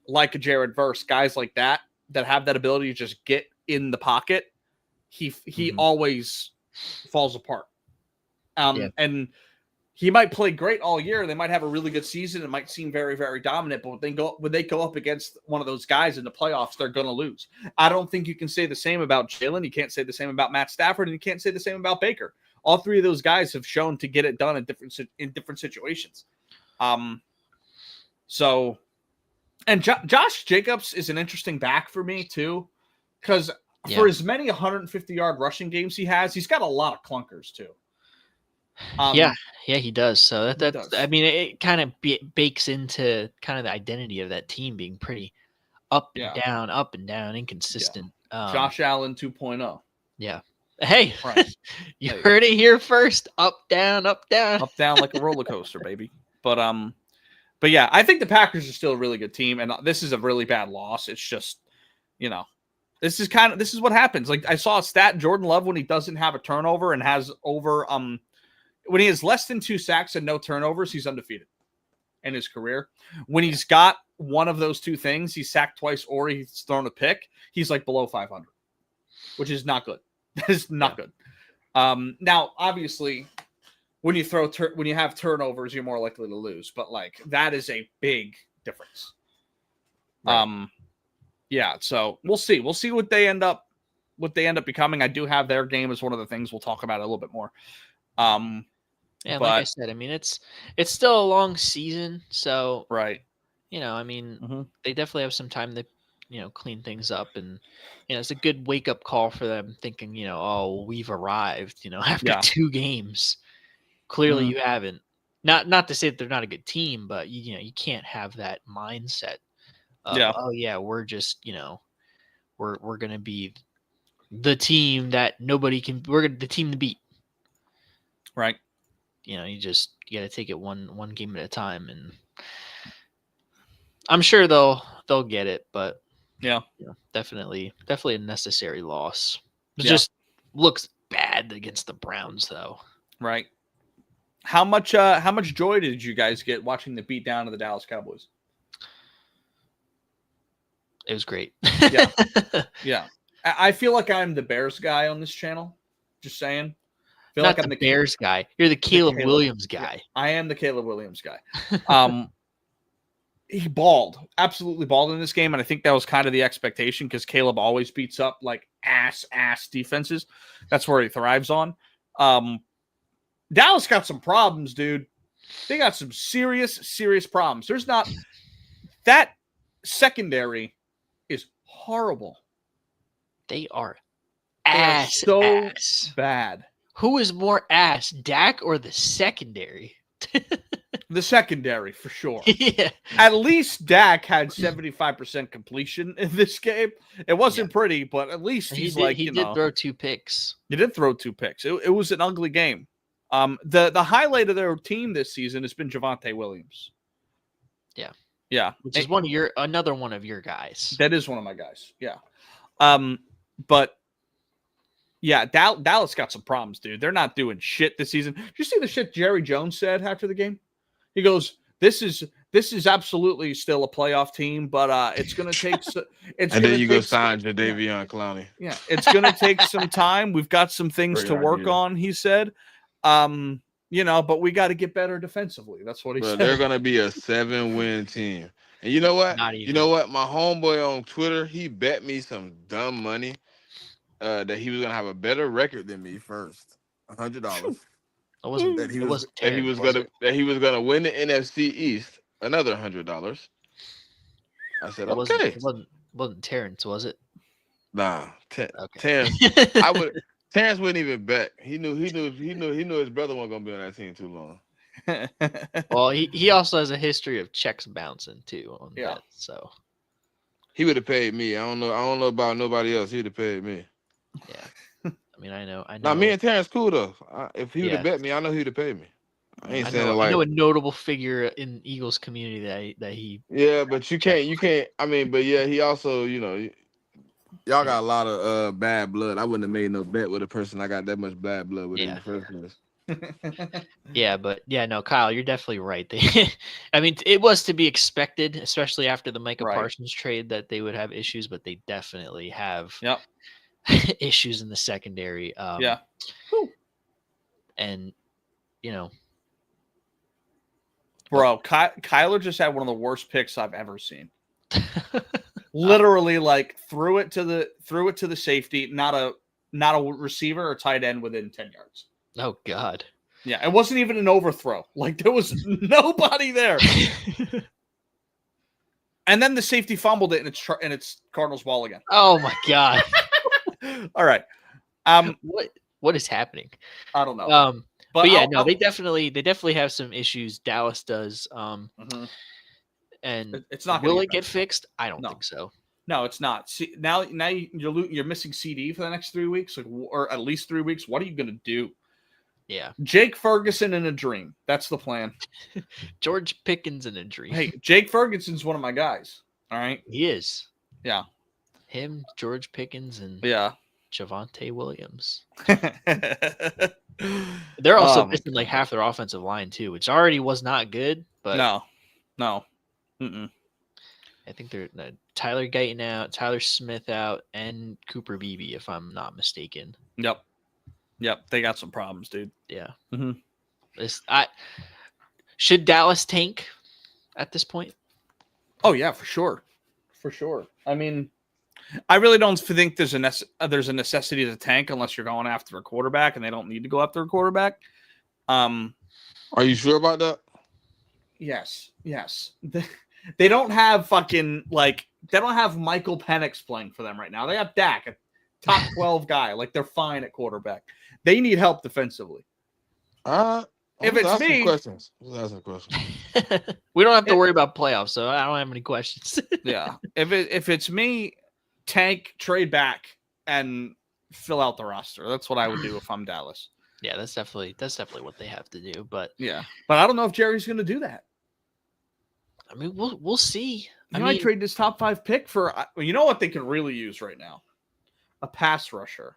like a Jared Verse, guys like that have that ability to just get in the pocket. He always falls apart. And he might play great all year. They might have a really good season. It might seem very, very dominant, but when they go up against one of those guys in the playoffs, they're going to lose. I don't think you can say the same about Jalen. You can't say the same about Matt Stafford, and you can't say the same about Baker. All three of those guys have shown to get it done in different situations. So, and Josh Jacobs is an interesting back for me too, because for as many 150-yard rushing games he has, he's got a lot of clunkers too. Yeah, he does. So that's does. I mean, it kind of bakes into kind of the identity of that team being pretty up and down, inconsistent. Yeah. Josh Allen 2.0. Yeah. Hey, right. You heard it here first. Up, down, up, down. Up, down like a roller coaster, baby. But yeah, I think the Packers are still a really good team, and this is a really bad loss. It's just, this is what happens. Like I saw a stat, Jordan Love, when he doesn't have a turnover and has over when he has less than 2 sacks and no turnovers, he's undefeated in his career. When he's got one of those two things, he's sacked twice or he's thrown a pick, he's like below 500, which is not good. That is not good. Now, obviously, when you have turnovers, you're more likely to lose, but that is a big difference. Right. Yeah. So we'll see. We'll see what they end up becoming. I do have their game as one of the things we'll talk about a little bit more. Yeah, like I said, I mean, it's still a long season, so right. They definitely have some time to, clean things up, and it's a good wake up call for them, thinking, oh, we've arrived, after 2 games. Clearly, you haven't. Not to say that they're not a good team, but you can't have that mindset of, oh yeah, we're just we're gonna be the team that nobody can. We're the team to beat. Right. You got to take it one game at a time, and I'm sure they'll get it, but definitely a necessary loss. It just looks bad against the Browns, though. Right. How much joy did you guys get watching the beatdown of the Dallas Cowboys? It was great. Yeah. I feel like I'm the Bears guy on this channel. Just saying. I feel like I'm the Bears guy. You're the Caleb Williams guy. Yeah, I am the Caleb Williams guy. He absolutely balled in this game, and I think that was kind of the expectation because Caleb always beats up ass defenses. That's where he thrives on. Dallas got some problems, dude. They got some serious problems. There's not that secondary is horrible. They are so bad. Who is more ass, Dak or the secondary? The secondary, for sure. Yeah. At least Dak had 75% completion in this game. It wasn't pretty, but at least he did throw 2 picks. He did throw 2 picks. It was an ugly game. The highlight of their team this season has been Javonte Williams. Yeah. Yeah. Which is another one of your guys. That is one of my guys. Yeah. But yeah, Dallas got some problems, dude. They're not doing shit this season. Did you see the shit Jerry Jones said after the game? He goes, "This is this is absolutely still a playoff team, but it's going to take. It's And gonna then you go take sign Jadeveon Clowney. Yeah, it's going to take some time. We've got some things Great to work idea. on. He said, but we got to get better defensively. That's what he But said. they're gonna be a 7-win team. And you know what? Not You even. know what? My homeboy on Twitter, he bet me some dumb money that he was gonna have a better record than me first. $100. It wasn't. That he It was wasn't that he Terrence, was was gonna it? that he was gonna win the NFC East. Another $100. I said, It wasn't. okay. It wasn't Terrence, was it? Nah, Okay. Terrence. Terrence wouldn't even bet. He knew his brother wasn't gonna be on that team too long. Well, he also has a history of checks bouncing too on Yeah. bets, so He would have paid me. I don't know about nobody else. He would have paid me. yeah. I mean, I know. Now me and Terrence cool though. If he would Yeah. have bet me, I know he'd have paid me. I ain't I saying know, it like I know a notable figure in Eagles community that he. yeah, but you can't. I mean, but yeah, he also y'all got a lot of bad blood. I wouldn't have made no bet with a person I got that much bad blood with in the first place. Yeah, but yeah, no, Kyle, you're definitely right. I mean, it was to be expected, especially after the Micah Right. Parsons trade, that they would have issues, but they definitely have Yep. issues in the secondary. Yeah. And Bro, Kyler just had one of the worst picks I've ever seen. Literally, like threw it to the safety, not a receiver or tight end within 10 yards. Oh God. Yeah, it wasn't even an overthrow. Like there was nobody there. And then the safety fumbled it, and it's Cardinals ball again. Oh my God. All right. What is happening? I don't know. But yeah, they definitely have some issues. Dallas does. Mhm. And It's not. Will it get fixed? I don't No. think so. No, it's not. See, now you're missing CD for the next 3 weeks, or at least 3 weeks. What are you gonna do? Yeah. Jake Ferguson in a dream. That's the plan. George Pickens in a dream. Hey, Jake Ferguson's one of my guys. All right. He is. Yeah. Him, George Pickens, and Yeah. Javonte Williams. They're also missing like half their offensive line too, which already was not good. But no. Mm-mm. I think they're Tyler Guyton out, Tyler Smith out, and Cooper Beebe, if I'm not mistaken. Yep. They got some problems, dude. Yeah. Mhm. Should Dallas tank at this point? Oh yeah, for sure. I mean, I really don't think there's a necessity to tank unless you're going after a quarterback, and they don't need to go after a quarterback. Are you sure about that? Yes. They don't have they don't have Michael Penix playing for them right now. They have Dak, a top 12 guy. Like they're fine at quarterback. They need help defensively. If it's me, questions. We don't have to worry about playoffs, so I don't have any questions. yeah. If it's me, tank, trade back, and fill out the roster. That's what I would do if I'm Dallas. Yeah, that's definitely what they have to do. But yeah, but I don't know if Jerry's going to do that. I mean, we'll see. I might trade this top 5 pick for. You know what they could really use right now? A pass rusher.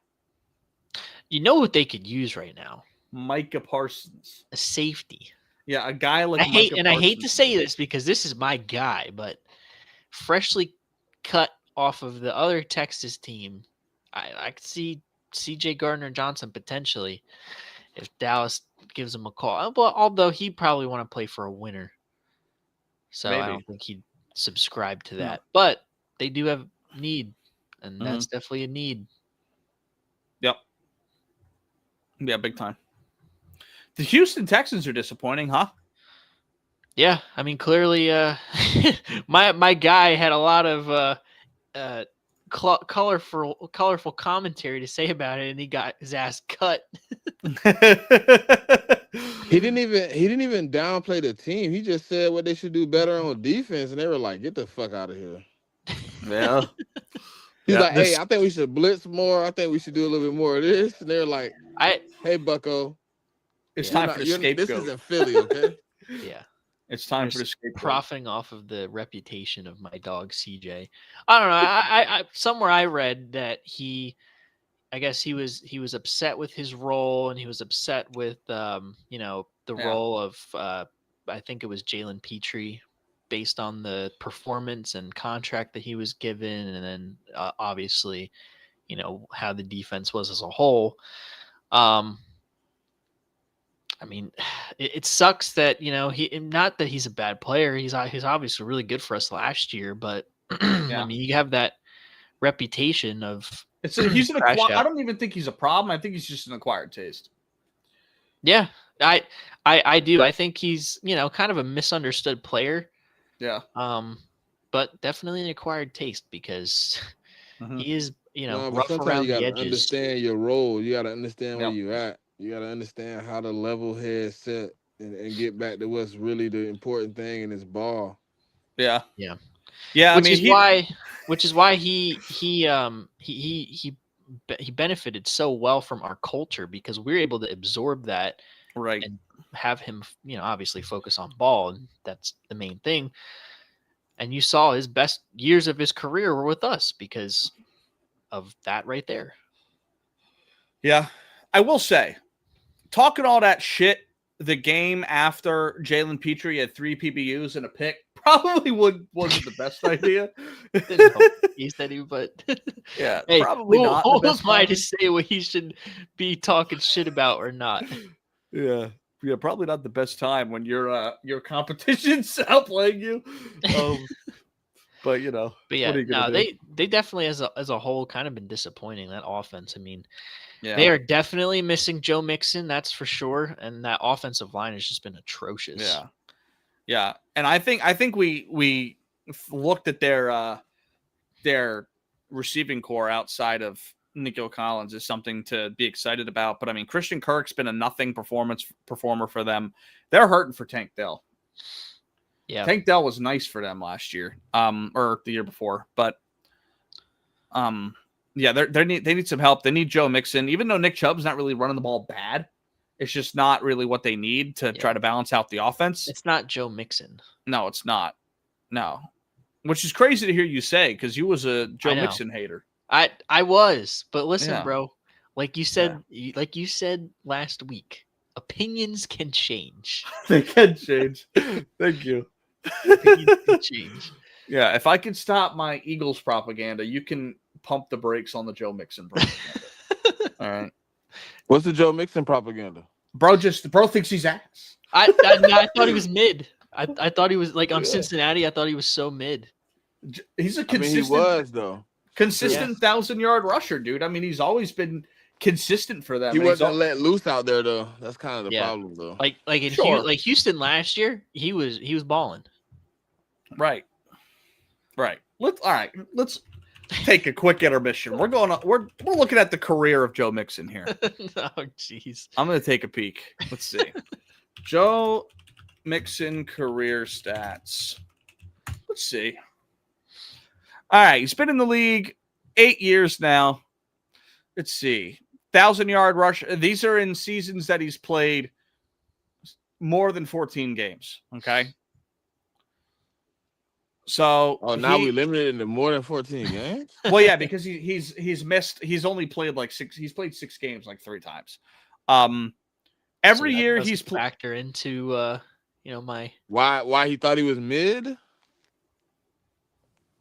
You know what they could use right now? Micah Parsons. A safety. Yeah, a guy like I hate to say this because this is my guy, but freshly cut off of the other Texas team, I could see CJ Gardner-Johnson potentially if Dallas gives him a call. But although he'd probably want to play for a winner. So Maybe. I don't think he'd subscribe to that. But they do have need, and that's definitely a need. Yep. Yeah, big time. The Houston Texans are disappointing, huh? Yeah, I mean, clearly, my guy had a lot of colorful commentary to say about it, and he got his ass cut. He didn't even downplay the team. He just said what they should do better on defense, and they were like, "Get the fuck out of here." Yeah. He's like, "Hey, I think we should blitz more. I think we should do a little bit more of this." And they're like, "Hey, Bucko, it's time for the scapegoat. This isn't Philly, okay?" Yeah. It's time for the scapegoat. Profiting off of the reputation of my dog CJ. I don't know. I somewhere I read that I guess he was upset with his role, and he was upset with the role of I think it was Jalen Petrie based on the performance and contract that he was given, and then obviously, how the defense was as a whole. I mean, it sucks that not that he's a bad player. He's obviously really good for us last year, but I mean, you have that reputation of he's an crash I out. don't even think he's a problem. I think he's just an acquired taste. Yeah, I do. I think he's kind of a misunderstood player. Yeah. But definitely an acquired taste because he is but rough sometimes around you the gotta edges. understand your role. You gotta understand where Yep. you at. You gotta understand how to level head set and get back to what's really the important thing in this ball. Yeah. Yeah. Yeah. Which is why he benefited so well from our culture, because we were able to absorb that, right, and have him, obviously focus on ball, and that's the main thing. And you saw his best years of his career were with us because of that right there. Yeah. I will say, talking all that shit, the game after Jalen Petrie had 3 PBUs and a pick probably wasn't the best idea. He said he, but yeah, hey, probably not. Who am I to say what he should be talking shit about or not? Yeah, probably not the best time when your competition's outplaying you. But yeah, what are you gonna do? They definitely as a whole kind of been disappointing, that offense. I mean, they are definitely missing Joe Mixon, that's for sure, and that offensive line has just been atrocious. Yeah, and I think we looked at their receiving core outside of Nico Collins is something to be excited about. But I mean, Christian Kirk's been a nothing performer for them. They're hurting for Tank Dell. Yeah, Tank Dell was nice for them last year, or the year before, but yeah, they need some help. They need Joe Mixon, even though Nick Chubb's not really running the ball bad. It's just not really what they need to try to balance out the offense. It's not Joe Mixon. No, it's not. No, which is crazy to hear you say, because you was a Joe Mixon hater. I was, but listen, bro, like you said last week, opinions can change. They can change. Thank you. Opinions can change. Yeah, if I can stop my Eagles propaganda, you can pump the brakes on the Joe Mixon propaganda. All right. What's the Joe Mixon propaganda? Bro thinks he's ass. I thought he was mid. I thought he was like on Cincinnati. I thought he was so mid. He's a consistent. He was though. Consistent 1,000-yard rusher, dude. I mean, he's always been consistent for them. He wasn't let loose out there though. That's kind of the problem though. Like in Houston last year, he was balling. Right. Let's take a quick intermission. We're looking at the career of Joe Mixon here. Oh, jeez. I'm going to take a peek. Let's see. Joe Mixon career stats. Let's see. All right. He's been in the league 8 years now. Let's see. 1,000-yard rush. These are in seasons that he's played more than 14 games. Okay. So now we limited to more than 14 games. Well, yeah, because he's missed. He's only played he's played 6 games 3 times. Every year he's factor into my why he thought he was mid.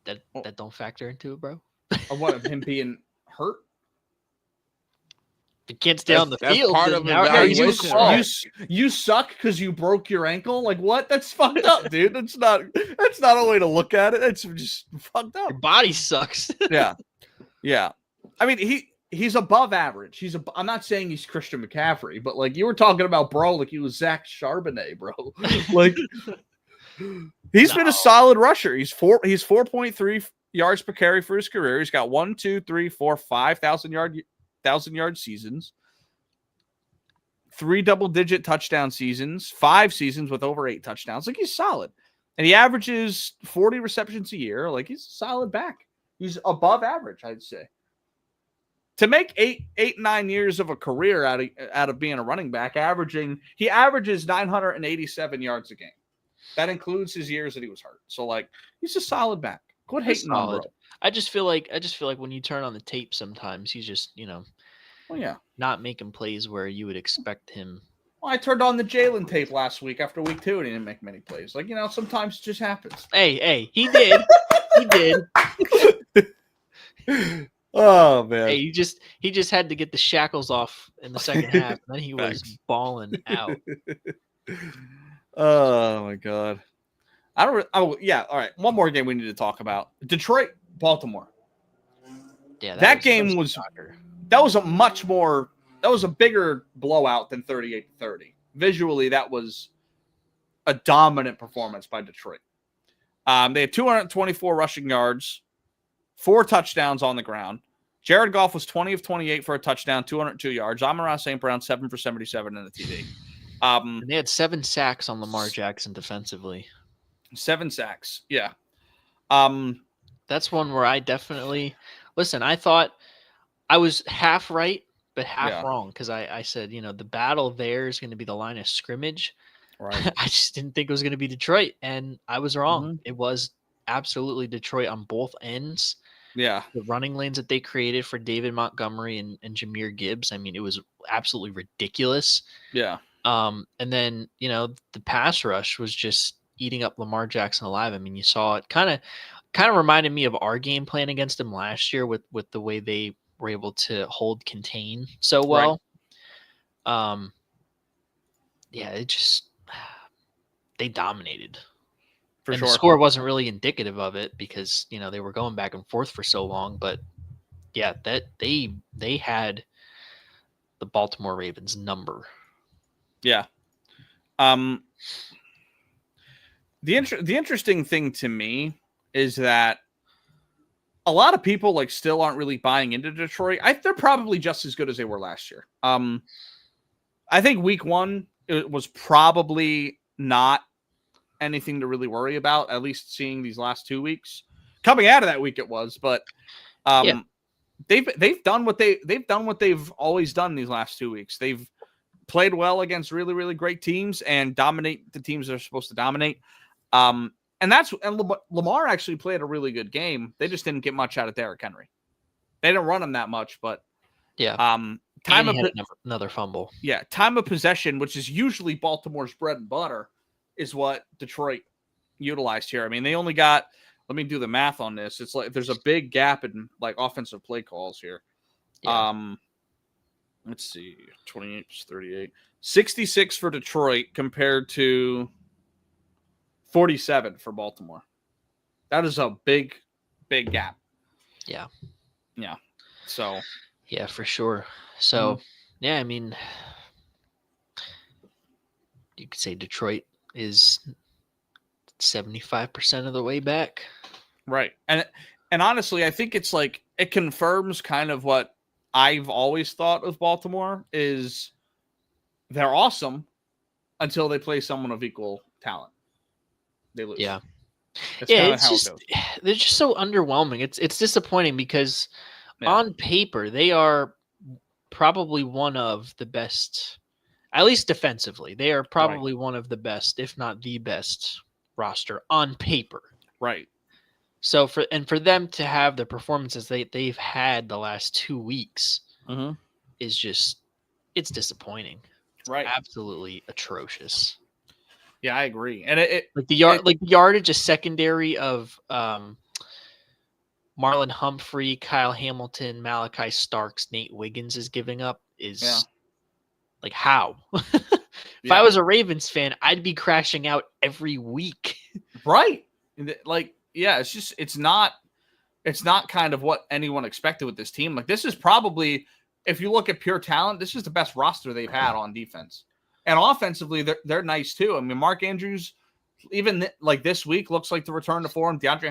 That don't factor into it, bro. What of him being hurt? If you can't stay on the field, part of you suck because you broke your ankle. Like what? That's fucked up, dude. That's not a way to look at it. It's just fucked up. Your body sucks. Yeah. I mean, he's above average. I'm not saying he's Christian McCaffrey, but you were talking about bro, like he was Zach Charbonnet, bro. Like he's been a solid rusher. He's 4.3 yards per carry for his career. He's got 1, 2, 3, 4, 5 1,000-yard seasons, 3 double-digit touchdown seasons, 5 seasons with over 8 touchdowns. He's solid, and he averages 40 receptions a year. He's a solid back. He's above average, I'd say. To make 9 years of a career out of being a running back, he averages 987 yards a game. That includes his years that he was hurt. So he's a solid back. Quit hating on bro. I just feel like when you turn on the tape, sometimes he's just, not making plays where you would expect him Well, I turned on the Jalen tape last week after week 2 and he didn't make many plays. Like, sometimes it just happens. Hey, he did. He did. Oh man. Hey, he just had to get the shackles off in the second half, and then he was balling out. Oh my god. Yeah, all right. One more game we need to talk about. Detroit, Baltimore. Yeah, that game was a bigger blowout than 38-30. Visually, that was a dominant performance by Detroit. They had 224 rushing yards, 4 touchdowns on the ground. Jared Goff was 20 of 28 for a touchdown, 202 yards. Amon-Ra St. Brown, 7 for 77 in the TD. And they had 7 sacks on Lamar Jackson defensively. 7 sacks, yeah. That's one where I definitely listen. I thought I was half right, but half wrong because I said, the battle there is going to be the line of scrimmage. Right. I just didn't think it was going to be Detroit, and I was wrong. Mm-hmm. It was absolutely Detroit on both ends. Yeah. The running lanes that they created for David Montgomery and Jahmyr Gibbs, I mean, it was absolutely ridiculous. Yeah. And then, the pass rush was just eating up Lamar Jackson alive. I mean, you saw it kind of reminded me of our game plan against him last year with the way they were able to contain so well. Right. They dominated. For sure. The score wasn't really indicative of it because, they were going back and forth for so long, but yeah, that they had the Baltimore Ravens number. Yeah. The interesting thing to me is that a lot of people still aren't really buying into Detroit. They're probably just as good as they were last year. I think week 1 it was probably not anything to really worry about, at least seeing these last 2 weeks. Coming out of that week it was, but they've done what they've always done these last 2 weeks. They've played well against really, really great teams and dominate the teams they're supposed to dominate. And Lamar actually played a really good game. They just didn't get much out of Derrick Henry. They didn't run him that much, but another fumble. Yeah, time of possession, which is usually Baltimore's bread and butter, is what Detroit utilized here. I mean, they only got. Let me do the math on this. It's like there's a big gap in offensive play calls here. Yeah. Let's see, 28 plus 38, 66 for Detroit compared to 47 for Baltimore. That is a big gap. Yeah. Yeah. So. Yeah, for sure. So, yeah, I mean, you could say Detroit is 75% of the way back. Right. And honestly, I think it's it confirms kind of what I've always thought of Baltimore is they're awesome until they play someone of equal talent. They lose. Yeah. It's just they're just so underwhelming. It's disappointing because on paper they are probably one of the best, at least defensively. They are probably one of the best, if not the best roster on paper. Right. So for them to have the performances they've had the last 2 weeks is just it's disappointing. It's absolutely atrocious. Yeah, I agree. And the yardage a secondary of Marlon Humphrey, Kyle Hamilton, Malachi Starks, Nate Wiggins is giving up is how? If I was a Ravens fan, I'd be crashing out every week. Right. It's not kind of what anyone expected with this team. This is probably, if you look at pure talent, this is the best roster they've had on defense. And offensively, they're nice too. I mean, Mark Andrews, even this week, looks like the return to form. DeAndre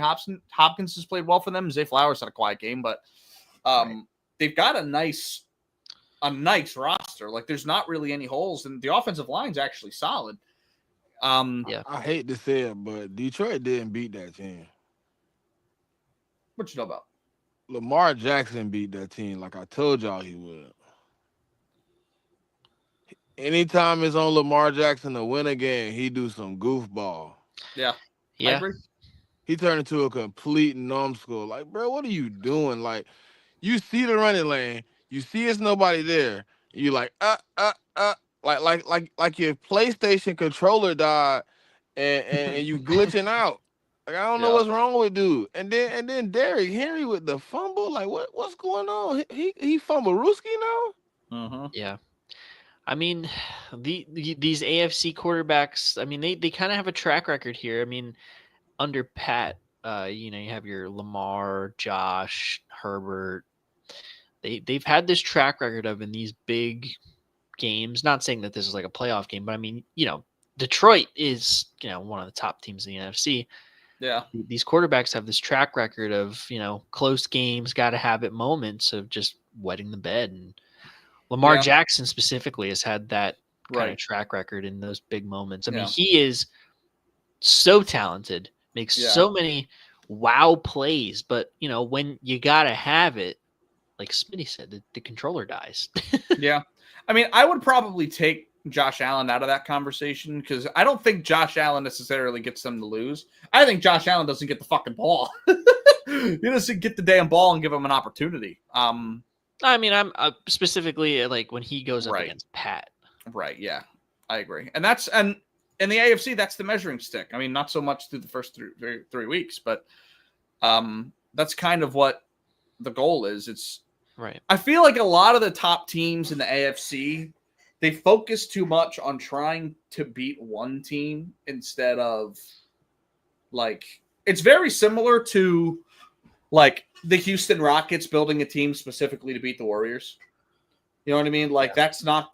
Hopkins has played well for them. Zay Flowers had a quiet game, but they've got a nice roster. There's not really any holes, and the offensive line's actually solid. I hate to say it, but Detroit didn't beat that team. What you know about? Lamar Jackson beat that team like I told y'all he would. Anytime it's on Lamar Jackson to win a game, he do some goofball. Yeah. Yeah. I agree. He turned into a complete numbskull. Bro, what are you doing? You see the running lane, you see it's nobody there. You like your PlayStation controller died and you glitching out. Like I don't know what's wrong with dude. And then Derrick Henry with the fumble. Like what's going on? He fumbled Ruski now? Mm-hmm. Yeah. I mean, these AFC quarterbacks, I mean, they kind of have a track record here. I mean, under Pat, you have your Lamar, Josh, Herbert. They've had this track record of in these big games. Not saying that this is like a playoff game, but I mean, Detroit is one of the top teams in the NFC. Yeah. These quarterbacks have this track record of close games, got to have it moments of just wetting the bed. And Lamar Jackson specifically has had that kind of track record in those big moments. I mean, he is so talented, makes so many wow plays, but when you gotta have it, like Smitty said, the controller dies. Yeah. I mean, I would probably take Josh Allen out of that conversation because I don't think Josh Allen necessarily gets them to lose. I think Josh Allen doesn't get the fucking ball. He doesn't get the damn ball and give him an opportunity. I mean, I'm specifically like when he goes up against Pat. Right. Yeah, I agree. And in the AFC, that's the measuring stick. I mean, not so much through the first three weeks, but that's kind of what the goal is. It's right. I feel like a lot of the top teams in the AFC, they focus too much on trying to beat one team instead of like it's very similar to like the Houston Rockets building a team specifically to beat the Warriors. You know what I mean? Like that's not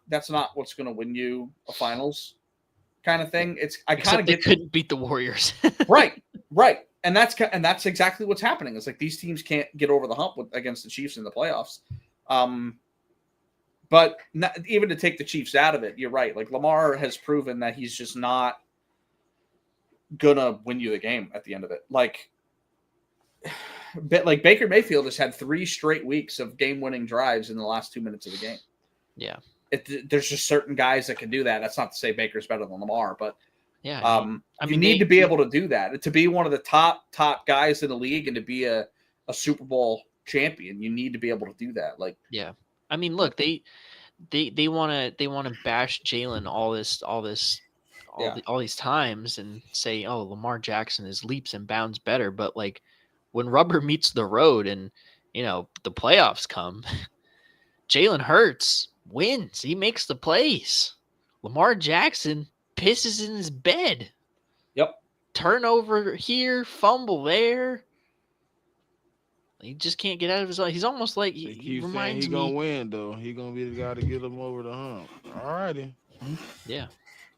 what's going to win you a finals kind of thing. It's I kind of get couldn't beat the Warriors. right. And that's exactly what's happening. It's like these teams can't get over the hump against the Chiefs in the playoffs. But even to take the Chiefs out of it, you're right. Like Lamar has proven that he's just not gonna win you the game at the end of it. Like Baker Mayfield has had 3 straight weeks of game-winning drives in the last 2 minutes of the game. Yeah, there's just certain guys that can do that. That's not to say Baker's better than Lamar, but yeah, I mean, you need to be able to do that. To be one of the top guys in the league and to be a Super Bowl champion, you need to be able to do that. Like, yeah, I mean, look, they want to bash Jalen all these times and say, oh, Lamar Jackson is leaps and bounds better, but like when rubber meets the road and the playoffs come, Jalen Hurts wins. He makes the plays. Lamar Jackson pisses in his bed. Yep. Turnover here, fumble there. He just can't get out of his own. He's almost like he reminds me. He gonna win though. He gonna be the guy to get him over the hump. All righty. Yeah.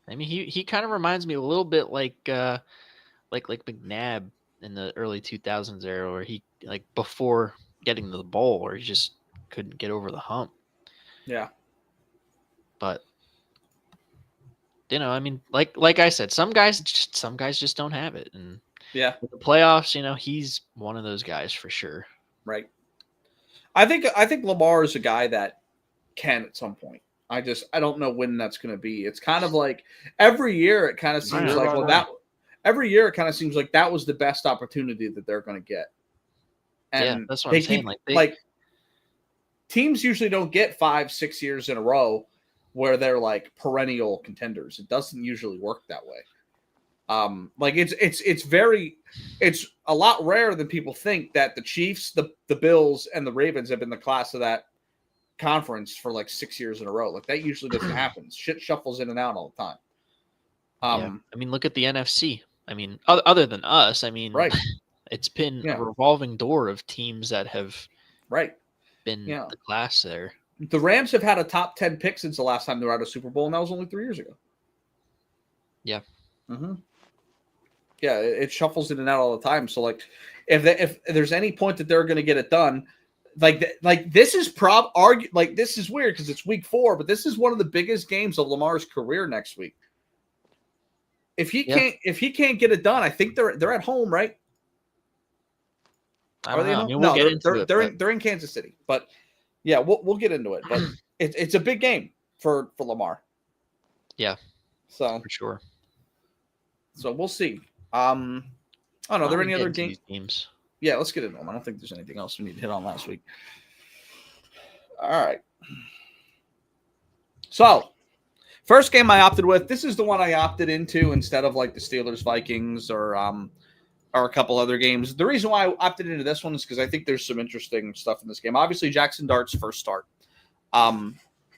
I mean, he kind of reminds me a little bit like McNabb in the early 2000s era, where he like before getting to the bowl, where he just couldn't get over the hump. Yeah. But I mean, like I said, some guys just don't have it, and with the playoffs, he's one of those guys for sure. Right. I think Lamar is a guy that can at some point. I don't know when that's going to be. It's kind of like every year it kind of seems every year it kind of seems like that was the best opportunity that they're going to get. And that's what I'm saying. Like teams usually don't get 5-6 years in a row where they're like perennial contenders. It doesn't usually work that way. Like it's a lot rarer than people think that the Chiefs, the Bills, and the Ravens have been the class of that conference for like 6 years in a row. Like that usually doesn't happen. Shit shuffles in and out all the time. I mean, look at the NFC. I mean, other than us, I mean, it's been a revolving door of teams that have been the class there. The Rams have had a top 10 pick since the last time they were at a Super Bowl, and that was only 3 years ago. Yeah. Mm-hmm. Yeah, it shuffles in and out all the time. So, like, if there's any point that they're going to get it done, like this is this is weird because it's week 4, but this is one of the biggest games of Lamar's career next week. If he can't get it done, I think they're at home, right? I don't know. I mean, we'll get into it. They're in Kansas City, but yeah, we'll get into it. But it's a big game for Lamar. Yeah. So for sure. So we'll see. I don't know. Are there any other games? Yeah, let's get into them. I don't think there's anything else we need to hit on last week. All right. So First game I opted with. This is the one I opted into instead of like the Steelers Vikings or a couple other games. The reason why I opted into this one is because I think there's some interesting stuff in this game. Obviously, Jackson Dart's first start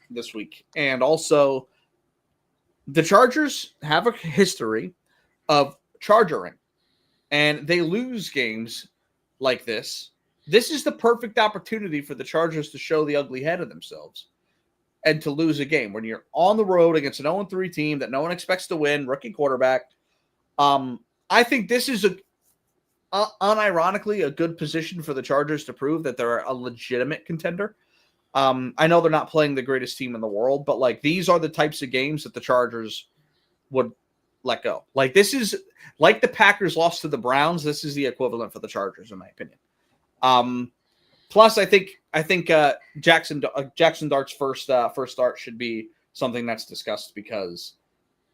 this week, and also the Chargers have a history of chargering, and they lose games like this. This is the perfect opportunity for the Chargers to show the ugly head of themselves and to lose a game when you're on the road against an 0-3 team that no one expects to win, rookie quarterback. I think this is unironically a good position for the Chargers to prove that they're a legitimate contender. I know they're not playing the greatest team in the world, but like these are the types of games that the Chargers would let go. Like this is like the Packers lost to the Browns. This is the equivalent for the Chargers, in my opinion. Plus, I think Jackson Dart's first start should be something that's discussed because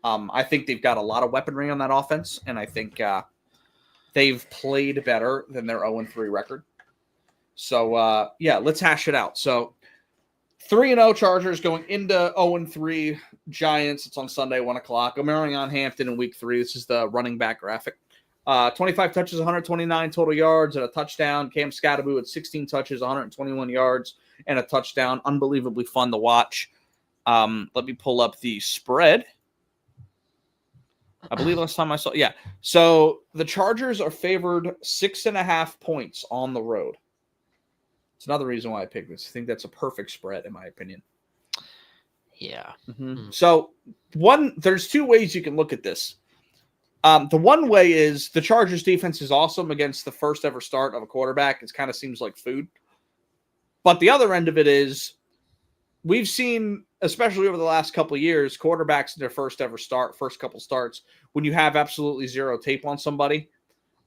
I think they've got a lot of weaponry on that offense, and I think they've played better than their 0-3 record. So yeah, let's hash it out. So 3-0 Chargers going into 0-3 Giants. It's on Sunday, 1:00. Omarion Hampton in week 3. This is the running back graphic. 25 touches, 129 total yards, and a touchdown. Cam Scatterbu at 16 touches, 121 yards, and a touchdown. Unbelievably fun to watch. Let me pull up the spread. I believe last time I saw, yeah. So the Chargers are favored 6.5 points on the road. It's another reason why I picked this. I think that's a perfect spread, in my opinion. Yeah. Mm-hmm. So there's two ways you can look at this. The one way is the Chargers defense is awesome against the first ever start of a quarterback. It kind of seems like food. But the other end of it is we've seen, especially over the last couple of years, quarterbacks in their first couple starts, when you have absolutely zero tape on somebody,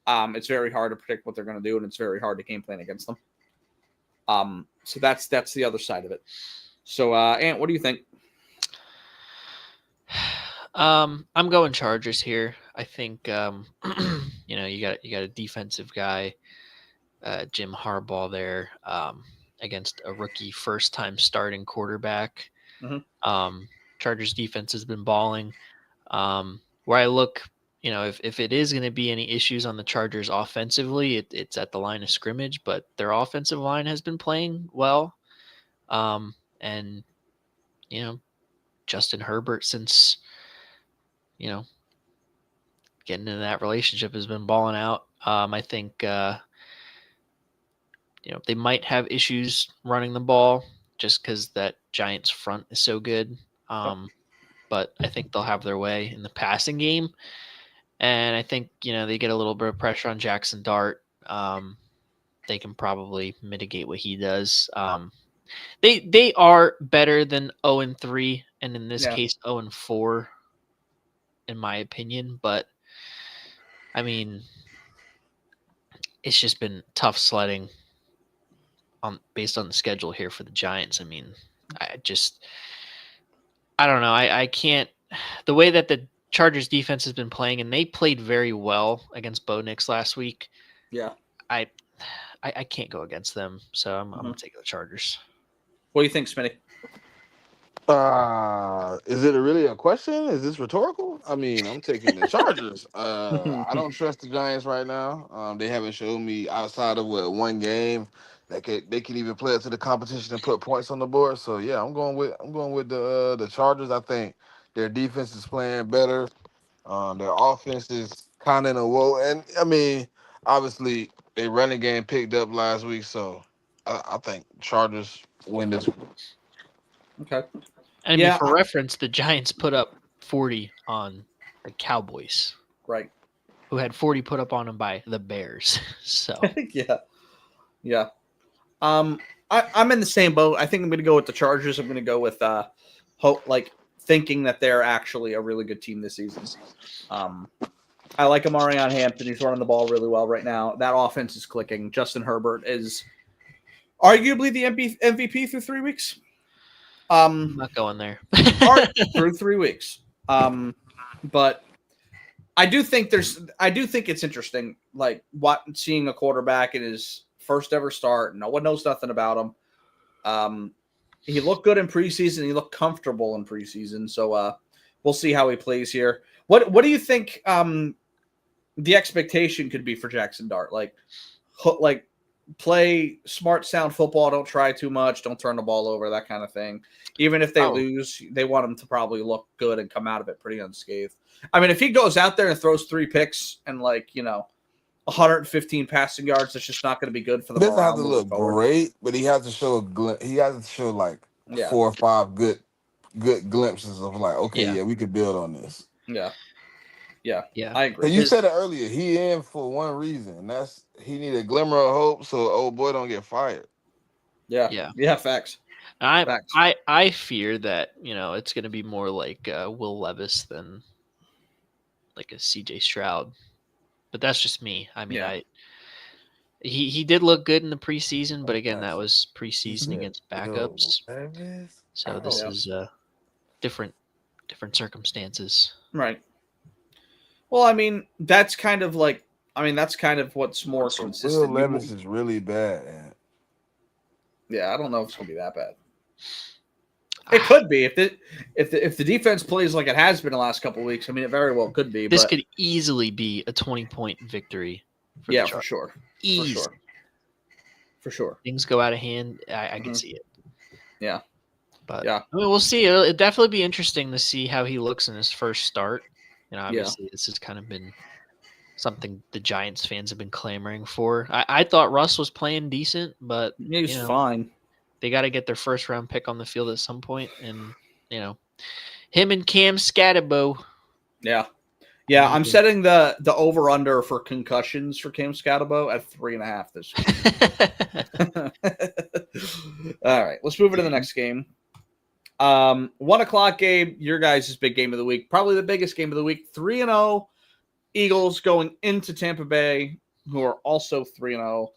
it's very hard to predict what they're going to do, and it's very hard to game plan against them. So that's the other side of it. So, Ant, what do you think? I'm going Chargers here. I think you got a defensive guy, Jim Harbaugh there, against a rookie first time starting quarterback. Mm-hmm. Chargers defense has been balling. Where I look, if it is going to be any issues on the Chargers offensively, it's at the line of scrimmage, but their offensive line has been playing well. And Justin Herbert, since getting into that relationship, has been balling out. I think they might have issues running the ball just because that Giants front is so good. But I think they'll have their way in the passing game. And I think, they get a little bit of pressure on Jackson Dart. They can probably mitigate what he does. They are better than 0-3, and in this case 0-4, in my opinion. But I mean, it's just been tough sledding based on the schedule here for the Giants. I mean, I don't know. I can't. The way that the Chargers defense has been playing, and they played very well against Bo Nix last week. Yeah, I can't go against them, so I'm gonna take the Chargers. What do you think, Smitty? Is it really a question? Is this rhetorical? I mean, I'm taking the Chargers. I don't trust the Giants right now. They haven't shown me outside of one game that they can even play it to the competition and put points on the board. So yeah, I'm going with the Chargers. I think their defense is playing better. Their offense is kind of in a woe, and I mean, obviously, their running game picked up last week, so I think Chargers win this one. Okay. And for reference, the Giants put up 40 on the Cowboys, right? Who had 40 put up on them by the Bears. So yeah. I'm in the same boat. I think I'm going to go with the Chargers. I'm going to go with thinking that they're actually a really good team this season. I like Omarion Hampton. He's running the ball really well right now. That offense is clicking. Justin Herbert is arguably the MVP through 3 weeks. I'm not going there. Through 3 weeks. But I do think it's interesting, like seeing a quarterback in his first ever start. No one knows nothing about him. He looked good in preseason. He looked comfortable in preseason. So we'll see how he plays here. What do you think the expectation could be for Jackson Dart? Like play smart, sound football. Don't try too much. Don't turn the ball over, that kind of thing. Even if they lose, they want him to probably look good and come out of it pretty unscathed. I mean, if he goes out there and throws 3 picks and 115 passing yards, that's just not going to be good for the He doesn't have morale to moving look forward. great, but he has to show he has to show like 4 or 5 good glimpses of like, okay, we could build on this. Yeah, Yeah. I agree. And you said it earlier, he in for one reason, and that's he need a glimmer of hope so old boy don't get fired. Yeah, facts. I fear that it's going to be more like Will Levis than like a CJ Stroud, but that's just me. I mean, he did look good in the preseason, but again, that was preseason against backups. So this is different circumstances. Right. Well, I mean, that's kind of what's more consistent. Will Levis is really bad. Man. Yeah, I don't know if it's gonna be that bad. It could be if the defense plays like it has been the last couple of weeks. I mean, it very well could be. This could easily be a 20-point victory. For sure. Easy. For sure. Things go out of hand. I can see it. Yeah. But I mean, we'll see. It'll definitely be interesting to see how he looks in his first start. Obviously, this has kind of been something the Giants fans have been clamoring for. I thought Russ was playing decent, but he was fine. They got to get their first round pick on the field at some point, and him and Cam Scatterbo. Yeah. I'm setting the over under for concussions for Cam Scatterbo at 3.5 this year. All right, let's move into the next game. 1:00 game, your guys' big game of the week, probably the biggest game of the week. 3-0 Eagles going into Tampa Bay, who are also 3-0.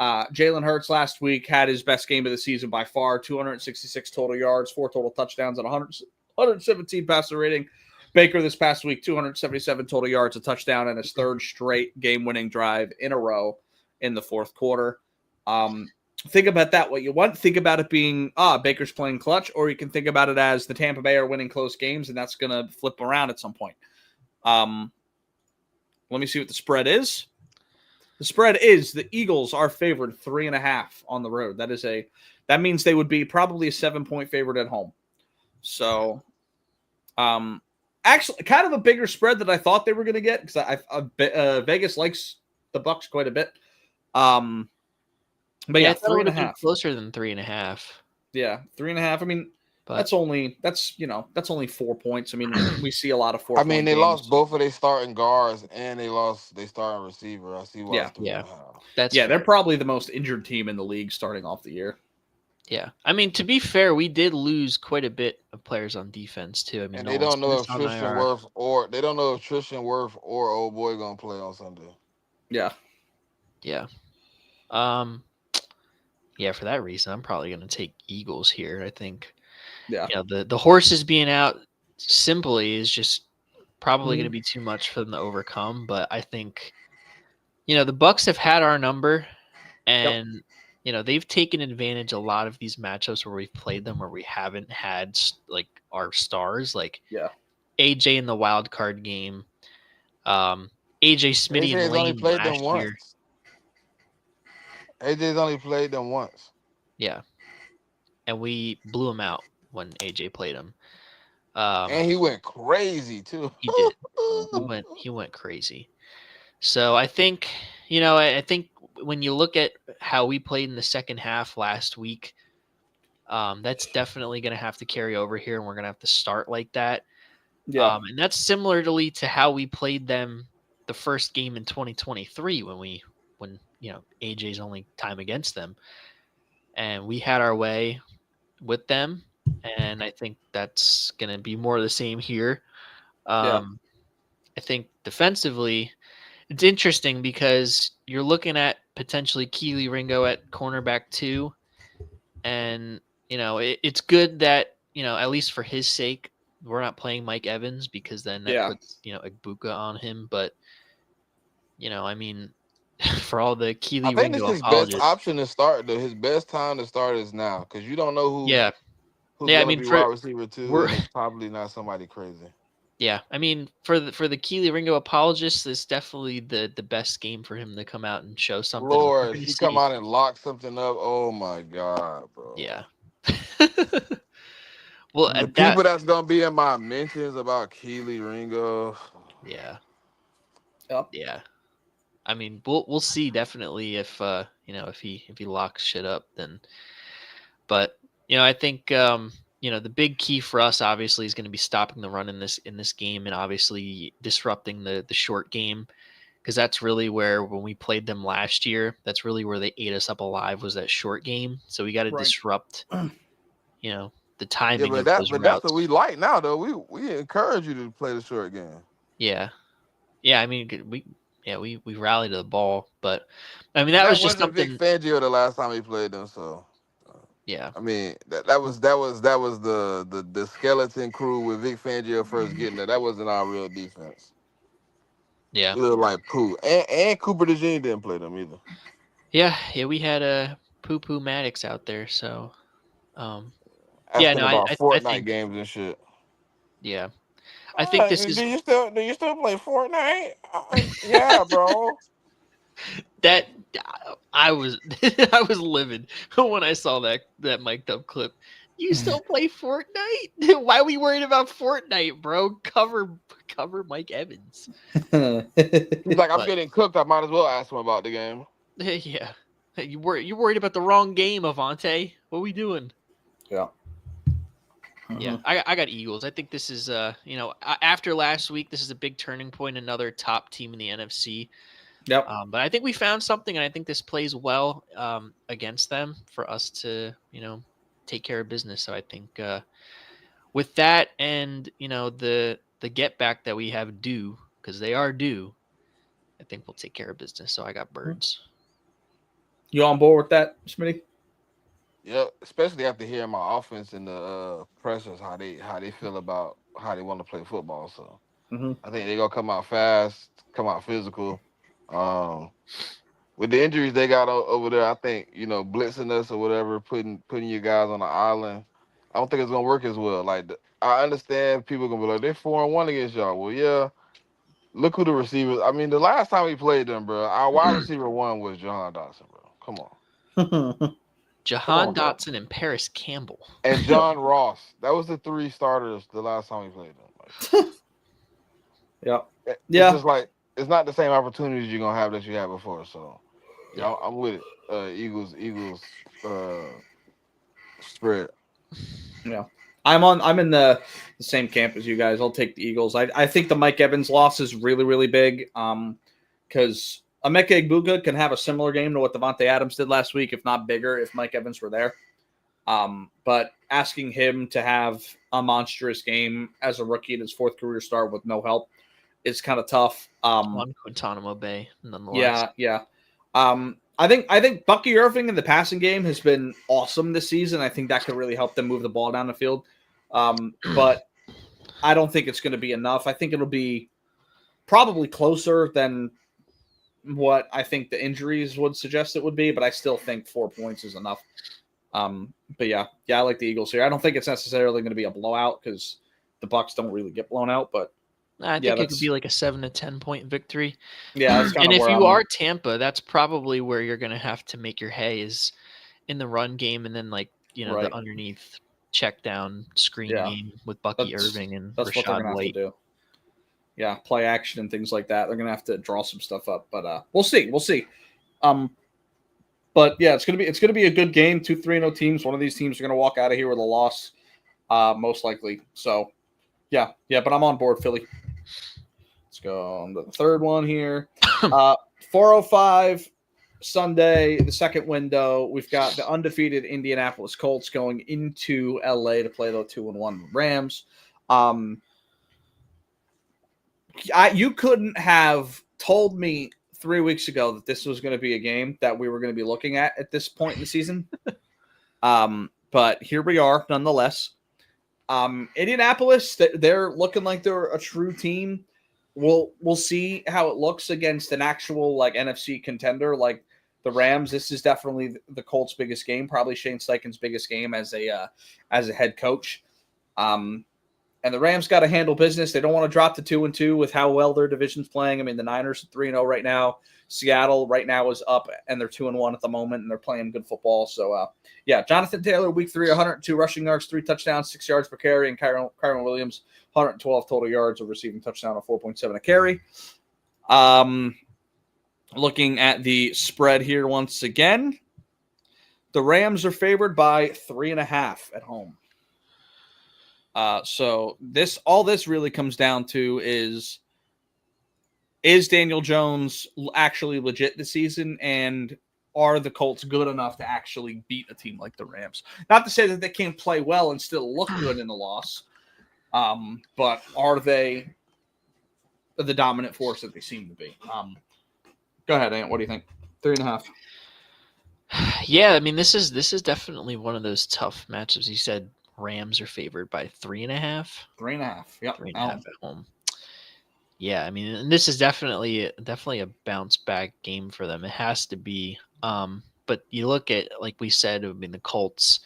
Jalen Hurts last week had his best game of the season by far, 266 total yards, 4 total touchdowns, and 117 passer rating. Baker this past week, 277 total yards, a touchdown, and his 3rd straight game-winning drive in a row in the 4th quarter. Think about that what you want. Think about it being, Baker's playing clutch, or you can think about it as the Tampa Bay are winning close games, and that's going to flip around at some point. Let me see what the spread is. The spread is the Eagles are favored 3.5 on the road. That means they would be probably a 7-point favorite at home. So, actually, kind of a bigger spread than I thought they were going to get because Vegas likes the Bucks quite a bit. But I thought it would have been closer than 3.5. Yeah, 3.5. I mean, that's only 4 points. I mean, we see a lot of 4. I mean, they lost both of their starting guards and they lost their starting receiver. I see why. They're probably the most injured team in the league starting off the year. Yeah, I mean, to be fair, we did lose quite a bit of players on defense too. I mean, and they don't know if Tristan Wirfs or old boy gonna play on Sunday. Yeah. For that reason, I'm probably going to take Eagles here. I think, the horses being out simply is just probably going to be too much for them to overcome. But I think, the Bucks have had our number, and they've taken advantage of a lot of these matchups where we've played them where we haven't had like our stars, like AJ in the wild card game, AJ Smitty and Lane last year. AJ's only played them once. Yeah. And we blew him out when AJ played him. And he went crazy too. He did. He went crazy. So I think, I think when you look at how we played in the second half last week, that's definitely going to have to carry over here, and we're going to have to start like that. Yeah. And that's similarly to how we played them the first game in 2023 when AJ's only time against them, and we had our way with them, and I think that's going to be more of the same here. I think defensively, it's interesting because you're looking at potentially Keely Ringo at cornerback 2, and it's good that at least for his sake we're not playing Mike Evans because then that puts Igbukah on him, but I mean, for all the I Keely think this Ringo is his best apologists. option to start. His best time to start is now because you don't know who's Yeah, who's yeah. I gonna mean, be for wide receiver two, we're and it's probably not somebody crazy. yeah. I mean, for the Keely Ringo apologists, it's definitely the best game for him to come out and show something. We're Lord, gonna he come see. out and lock something up. Oh my god, bro. Yeah. Well, The that people that's gonna be in my mentions about Keely Ringo. yeah, Yep. yeah. I mean, we'll see definitely if if he locks shit up then. But I think the big key for us obviously is going to be stopping the run in this game and obviously disrupting the short game because that's really where when we played them last year, that's really where they ate us up alive was that short game. So we got to Right. disrupt the Yeah, timing but of those that's what routes. we like now though. We encourage you to play the short game. Yeah. Yeah, I mean we rallied to the ball, but I mean And that that was just wasn't Vic something. Fangio the last time he played them, so Yeah. I mean that was the skeleton crew with Vic Fangio first getting there. That wasn't our real defense. Yeah. We looked like poo. And Cooper DeJean didn't play them either. Yeah, we had a Poo Poo Maddox out there, so yeah, Asking no, about I Fortnite think games and shit. yeah. I think this is Do you still play Fortnite? Yeah, bro. that I was I was livid when I saw that mic'd up clip. You still play Fortnite? Why are we worried about Fortnite, bro? Cover Mike Evans. He's like, I'm But getting cooked. I might as well ask him about the game. yeah. You're worried about the wrong game, Avante. What are we doing? Yeah. Yeah, I got Eagles. I think this is after last week, this is a big turning point. Another top team in the NFC. Yep. But I think we found something, and I think this plays well against them for us to take care of business. So I think with that and the get back that we have due because they are due, I think we'll take care of business. So I got birds. You on board with that, Smitty? Yep, especially after hearing my offense and the pressers how they feel about how they want to play football. So I think they're gonna come out fast, come out physical. With the injuries they got over there, I think blitzing us or whatever, putting you guys on the island. I don't think it's gonna work as well. Like I understand people are gonna be like they're 4-1 against y'all. Well, yeah. Look who the receivers. I mean, the last time we played them, bro, our wide receiver one was Jahan Dotson, bro. Come on. Jahan bro. Dotson and Paris Campbell. And John Ross. That was the three starters the last time we played them. Like, Yeah. it's just like it's not the same opportunities you're gonna have that you had before. So yeah, I'm with it. Eagles spread. Yeah. I'm in the same camp as you guys. I'll take the Eagles. I think the Mike Evans loss is really, really big. Because Emeka Egbuka can have a similar game to what Devontae Adams did last week, if not bigger, if Mike Evans were there. But asking him to have a monstrous game as a rookie in his fourth career start with no help is kind of tough. On Guantanamo Bay, nonetheless. Yeah. I think Bucky Irving in the passing game has been awesome this season. I think that could really help them move the ball down the field. But I don't think it's going to be enough. I think it'll be probably closer than what I think the injuries would suggest it would be, but I still think 4 points is enough. But yeah, I like the Eagles here. I don't think it's necessarily going to be a blowout because the Bucs don't really get blown out, but I think it could be like a 7 to 10 point victory. Yeah, that's and if you are Tampa, that's probably where you're going to have to make your hay is in the run game, and then the underneath check down screen game with Bucky Irving and that's what they're Rashad gonna White. have to do. Yeah, play action and things like that. They're gonna have to draw some stuff up, but we'll see. But yeah, it's gonna be a good game. 2 3-0 teams. One of these teams are gonna walk out of here with a loss, most likely. So yeah. But I'm on board, Philly. Let's go on to the third one here. 4:05 Sunday, the second window. We've got the undefeated Indianapolis Colts going into LA to play the 2-1 Rams. You couldn't have told me 3 weeks ago that this was going to be a game that we were going to be looking at this point in the season. But here we are, nonetheless. Indianapolis, they're looking like they're a true team. we'll see how it looks against an actual like NFC contender like the Rams. This is definitely the Colts' biggest game, probably Shane Steichen's biggest game as a head coach. And the Rams got to handle business. They don't want to drop to 2-2 with how well their division's playing. I mean, the Niners are 3-0 right now. Seattle right now is up, and they're 2-1 at the moment, and they're playing good football. So, Jonathan Taylor, week 3, 102 rushing yards, 3 touchdowns, 6 yards per carry, and Kyron Williams, 112 total yards, a receiving touchdown of 4.7 a carry. Looking at the spread here once again, the Rams are favored by 3.5 at home. So all this really comes down to is Daniel Jones actually legit this season, and are the Colts good enough to actually beat a team like the Rams? Not to say that they can't play well and still look good in the loss, but are they the dominant force that they seem to be? Go ahead, Ant. What do you think? 3.5. Yeah, I mean, this is definitely one of those tough matchups. You said Rams are favored by 3.5. 3.5. Yep. 3.5 at home. Yeah, I mean, and this is definitely a bounce back game for them. It has to be. But you look at, like we said, I mean, the Colts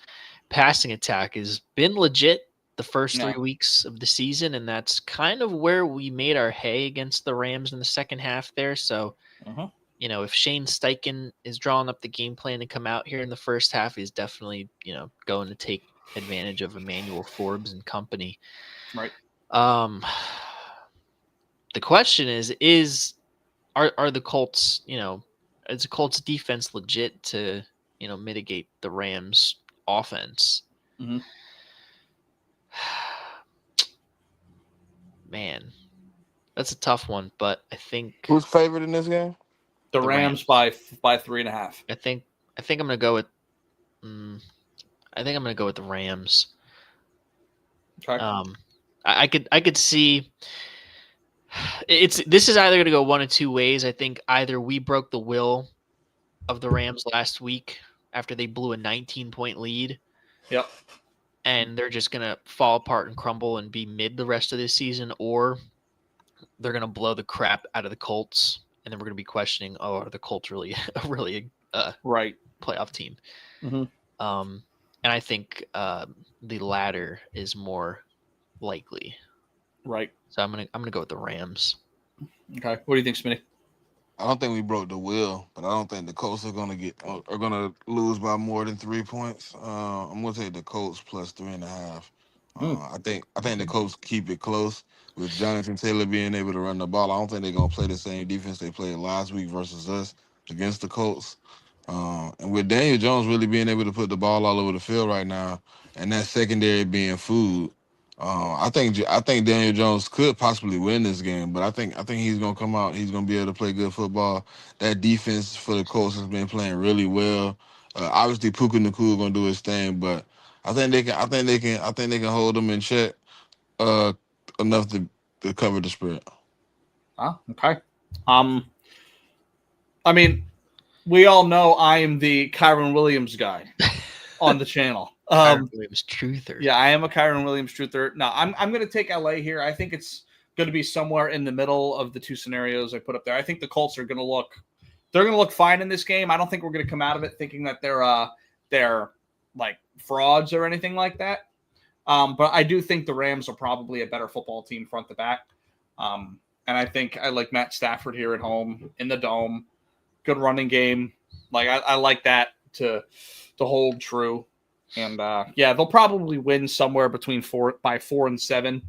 passing attack has been legit the first 3 weeks of the season, and that's kind of where we made our hay against the Rams in the second half there. So, if Shane Steichen is drawing up the game plan to come out here in the first half, he's definitely, going to take advantage of Emmanuel Forbes and company. Right. The question are the Colts, is the Colts defense legit to, mitigate the Rams offense? Mm-hmm. Man, that's a tough one, but I think Who's favored in this game? The Rams by 3.5. I think I'm gonna go with I think I'm gonna go with the Rams. Okay. I could see this is either gonna go one of two ways. I think either we broke the will of the Rams last week after they blew a 19-point lead. Yep. And they're just gonna fall apart and crumble and be mid the rest of this season, or they're gonna blow the crap out of the Colts, and then we're gonna be questioning, are the Colts really right playoff team? Mm-hmm. And I think the latter is more likely. Right. So I'm gonna go with the Rams. Okay. What do you think, Smitty? I don't think we broke the will, but I don't think the Colts are gonna lose by more than 3 points. I'm gonna take the Colts plus 3.5. I think the Colts keep it close with Jonathan Taylor being able to run the ball. I don't think they're gonna play the same defense they played last week versus us against the Colts. And with Daniel Jones really being able to put the ball all over the field right now, and that secondary being food, I think Daniel Jones could possibly win this game. But I think he's gonna come out. He's gonna be able to play good football. That defense for the Colts has been playing really well. Obviously, Puka Nacua gonna do his thing, but I think they can hold them in check enough to cover the spread. Okay. I mean, we all know I am the Kyron Williams guy on the channel. Kyron Williams truther. Yeah, I am a Kyron Williams truther. No, I'm going to take LA here. I think it's going to be somewhere in the middle of the two scenarios I put up there. I think the Colts are going to look fine in this game. I don't think we're going to come out of it thinking that they're like frauds or anything like that. But I do think the Rams are probably a better football team front to back. And I think I like Matt Stafford here at home in the Dome. Good running game. Like I like that to hold true. And they'll probably win somewhere between 4 and 7.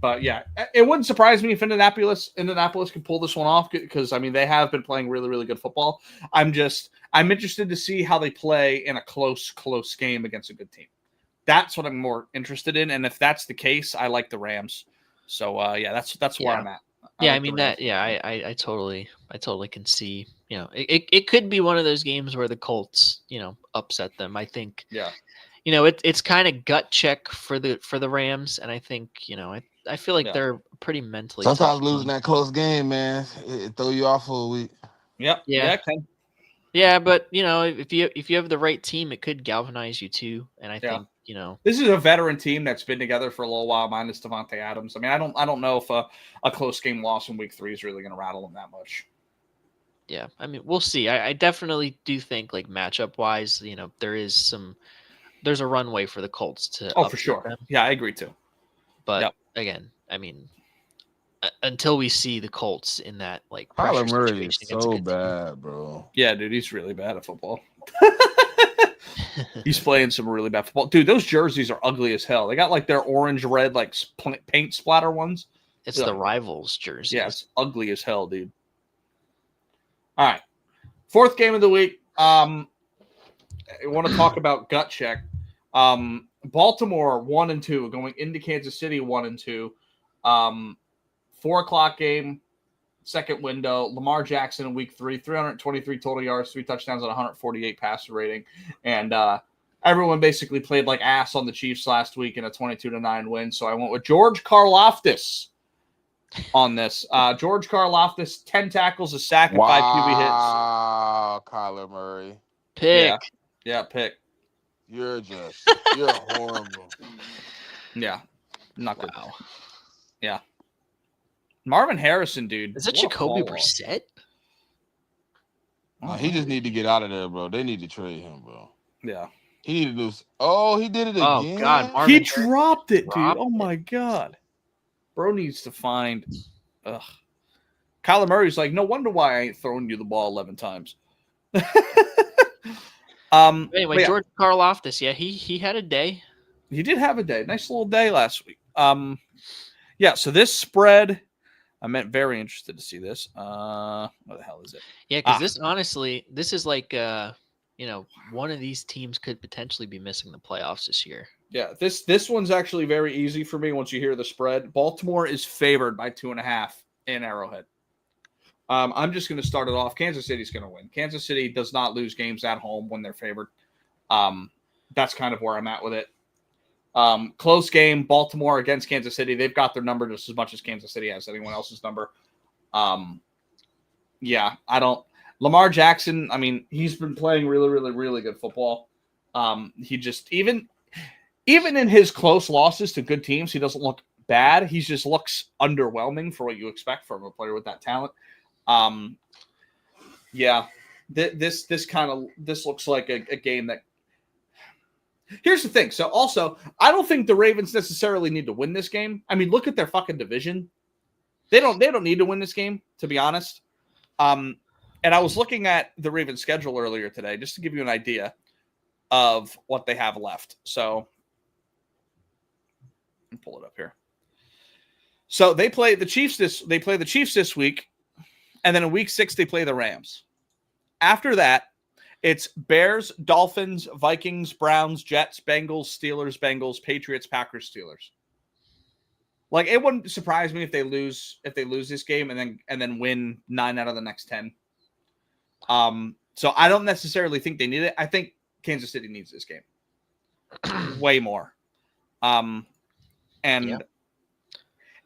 But yeah, it wouldn't surprise me if Indianapolis could pull this one off, because I mean they have been playing really, really good football. I'm interested to see how they play in a close game against a good team. That's what I'm more interested in, and if that's the case, I like the Rams. So that's where I'm at. I totally can see. It could be one of those games where the Colts, upset them. I think. Yeah. It's kind of gut check for the Rams, and I think I feel like they're pretty mentally. Sometimes losing that close game, man, it throw you off for a week. Yep. Yeah. Yeah, but if you have the right team, it could galvanize you too. And I think this is a veteran team that's been together for a little while, minus Devontae Adams. I mean, I don't know if a close game loss in week 3 is really going to rattle them that much. Yeah, I mean, we'll see. I definitely do think, like, matchup wise, there's a runway for the Colts to. Oh, for sure. Them. Yeah, I agree too. But again, I mean, until we see the Colts in that like Kyler pressure Murray situation is against a so good team. bad, bro. Yeah, dude, he's really bad at football. He's playing some really bad football. Dude, those jerseys are ugly as hell. They got like their orange, red, like paint splatter ones. It's the Rivals jersey. Yeah, it's ugly as hell, dude. All right. 4th game of the week. I want to talk about gut check. Baltimore 1-2 going into Kansas City 1-2. 4:00 game, second window. Lamar Jackson in week 3, 323 total yards, 3 touchdowns, and 148 passer rating. And everyone basically played like ass on the Chiefs last week in a 22-9 win. So I went with George Karlaftis on this. George Karlaftis, 10 tackles, a sack, and 5 QB hits. Wow, Kyler Murray. Pick. Yeah, pick. You're horrible. Yeah. Not good. Wow. Yeah. Marvin Harrison, dude. Is that Jacoby Brissett? He just need to get out of there, bro. They need to trade him, bro. Yeah. He need to do. Oh, he did it again. Oh God, He dropped it, dude. Oh my God. Bro needs to find. Ugh. Kyler Murray's like, no wonder why I ain't throwing you the ball 11 times. Anyway, George Karlaftis, he had a day. He did have a day. Nice little day last week. Yeah, so this spread, I'm very interested to see this. What the hell is it? Yeah, because this is like one of these teams could potentially be missing the playoffs this year. Yeah, this one's actually very easy for me once you hear the spread. Baltimore is favored by 2.5 in Arrowhead. I'm just going to start it off. Kansas City's going to win. Kansas City does not lose games at home when they're favored. That's kind of where I'm at with it. Close game, Baltimore against Kansas City. They've got their number just as much as Kansas City has anyone else's number. Yeah, I don't. Lamar Jackson, I mean, he's been playing really, really, really good football. He just, even in his close losses to good teams, he doesn't look bad. He just looks underwhelming for what you expect from a player with that talent. Yeah, this looks like a game that. Here's the thing. So also, I don't think the Ravens necessarily need to win this game. I mean, look at their fucking division. They don't need to win this game, to be honest. And I was looking at the Ravens schedule earlier today, just to give you an idea of what they have left. So let me pull it up here. So they play the Chiefs this week, and then in week 6 they play the Rams. After that, it's Bears, Dolphins, Vikings, Browns, Jets, Bengals, Steelers, Bengals, Patriots, Packers, Steelers. Like, it wouldn't surprise me if they lose this game and then win 9 out of the next 10. So I don't necessarily think they need it. I think Kansas City needs this game way more.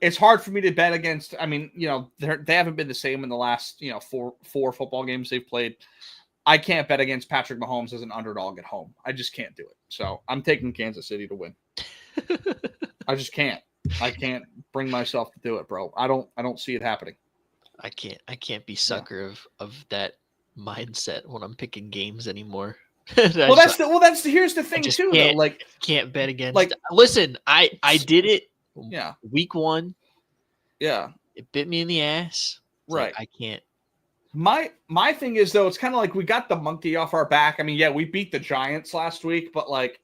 It's hard for me to bet against. I mean, they haven't been the same in the last, four football games they've played. I can't bet against Patrick Mahomes as an underdog at home. I just can't do it. So I'm taking Kansas City to win. I just can't. I can't bring myself to do it, bro. I don't see it happening. I can't be sucker of that mindset when I'm picking games anymore. Here's the thing too, though. Like, can't bet against. Like, listen, I did it. Yeah. Week 1. Yeah. It bit me in the ass. Right. I can't. My thing is, though, it's kind of like we got the monkey off our back. I mean, yeah, we beat the Giants last week, but like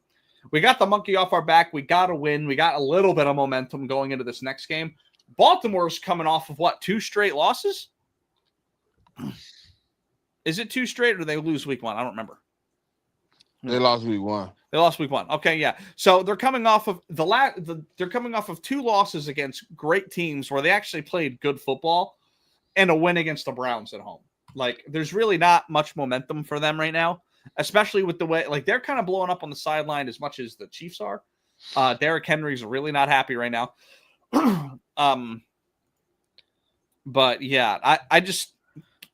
we got the monkey off our back. We got to win. We got a little bit of momentum going into this next game. Baltimore's coming off of 2 straight losses? Is it 2 straight or did they lose week 1? I don't remember. They lost week 1. They lost week 1. Okay, yeah. So they're coming off of they're coming off of 2 losses against great teams where they actually played good football and a win against the Browns at home. Like, there's really not much momentum for them right now, especially with the way, like, they're kind of blowing up on the sideline as much as the Chiefs are. Derrick Henry's really not happy right now. But yeah, I just,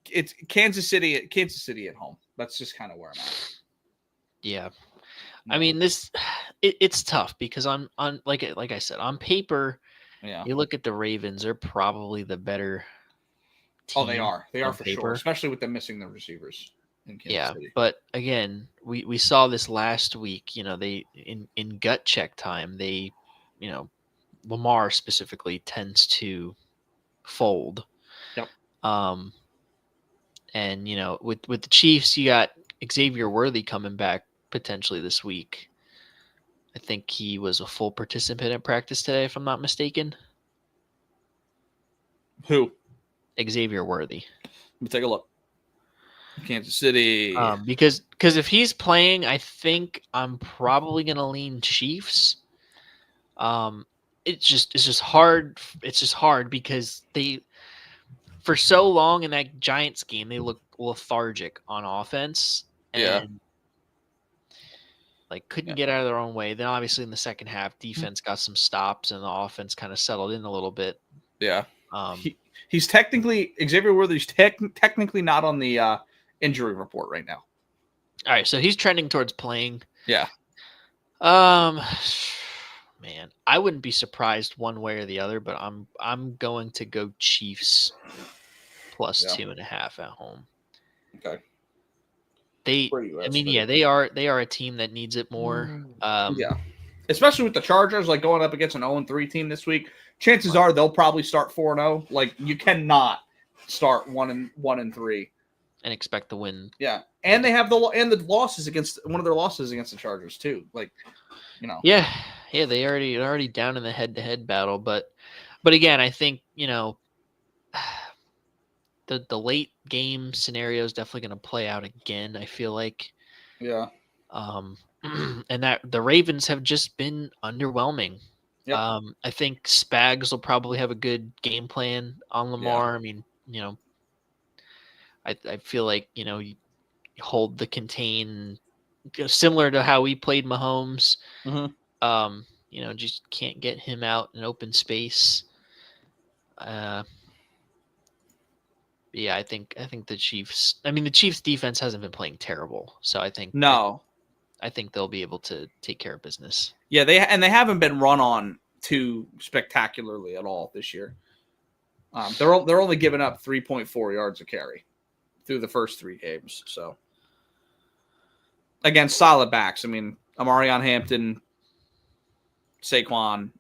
it's Kansas City at home. That's just kind of where I'm at. Yeah. No. I mean, it's tough because on like I said, on paper, yeah. you look at the Ravens, they're probably the better team. Oh, they are. They are on for paper. sure, especially with them missing the receivers in Kansas City. But again, we saw this last week. They in gut check time, they, Lamar specifically tends to fold. Yep. And with the Chiefs, you got Xavier Worthy coming back potentially this week. I think he was a full participant in practice today, if I'm not mistaken. Who? Xavier Worthy. Let me take a look. Kansas City. Because if he's playing, I think I'm probably gonna lean Chiefs. It's just hard. It's just hard because they, for so long in that Giants game, they looked lethargic on offense and couldn't get out of their own way. Then obviously in the second half, defense got some stops and the offense kind of settled in a little bit. Yeah. He's technically Xavier Worthy's technically not on the injury report right now. All right, so he's trending towards playing. Yeah. Man, I wouldn't be surprised one way or the other, but I'm going to go Chiefs plus 2.5 at home. Okay. They are a team that needs it more. Especially with the Chargers, like going up against an 0-3 team this week. Chances are they'll probably start 4-0. Like you cannot start 1-3 and expect to win. Yeah, and they have the losses against one of their losses against the Chargers too. Like, Yeah, they already down in the head-to-head battle, but again, I think the late game scenario is definitely going to play out again. I feel like. Yeah. And that the Ravens have just been underwhelming. Yep. I think Spags will probably have a good game plan on Lamar. I mean, I feel like, you hold the contain, similar to how we played Mahomes. Mm-hmm. Just can't get him out in open space. Yeah, I think the Chiefs. I mean, the Chiefs defense hasn't been playing terrible, so I think I think they'll be able to take care of business. Yeah, they haven't been run on too spectacularly at all this year. They're only giving up 3.4 yards a carry through the first 3 games. So against solid backs, I mean, Amarion Hampton, Saquon,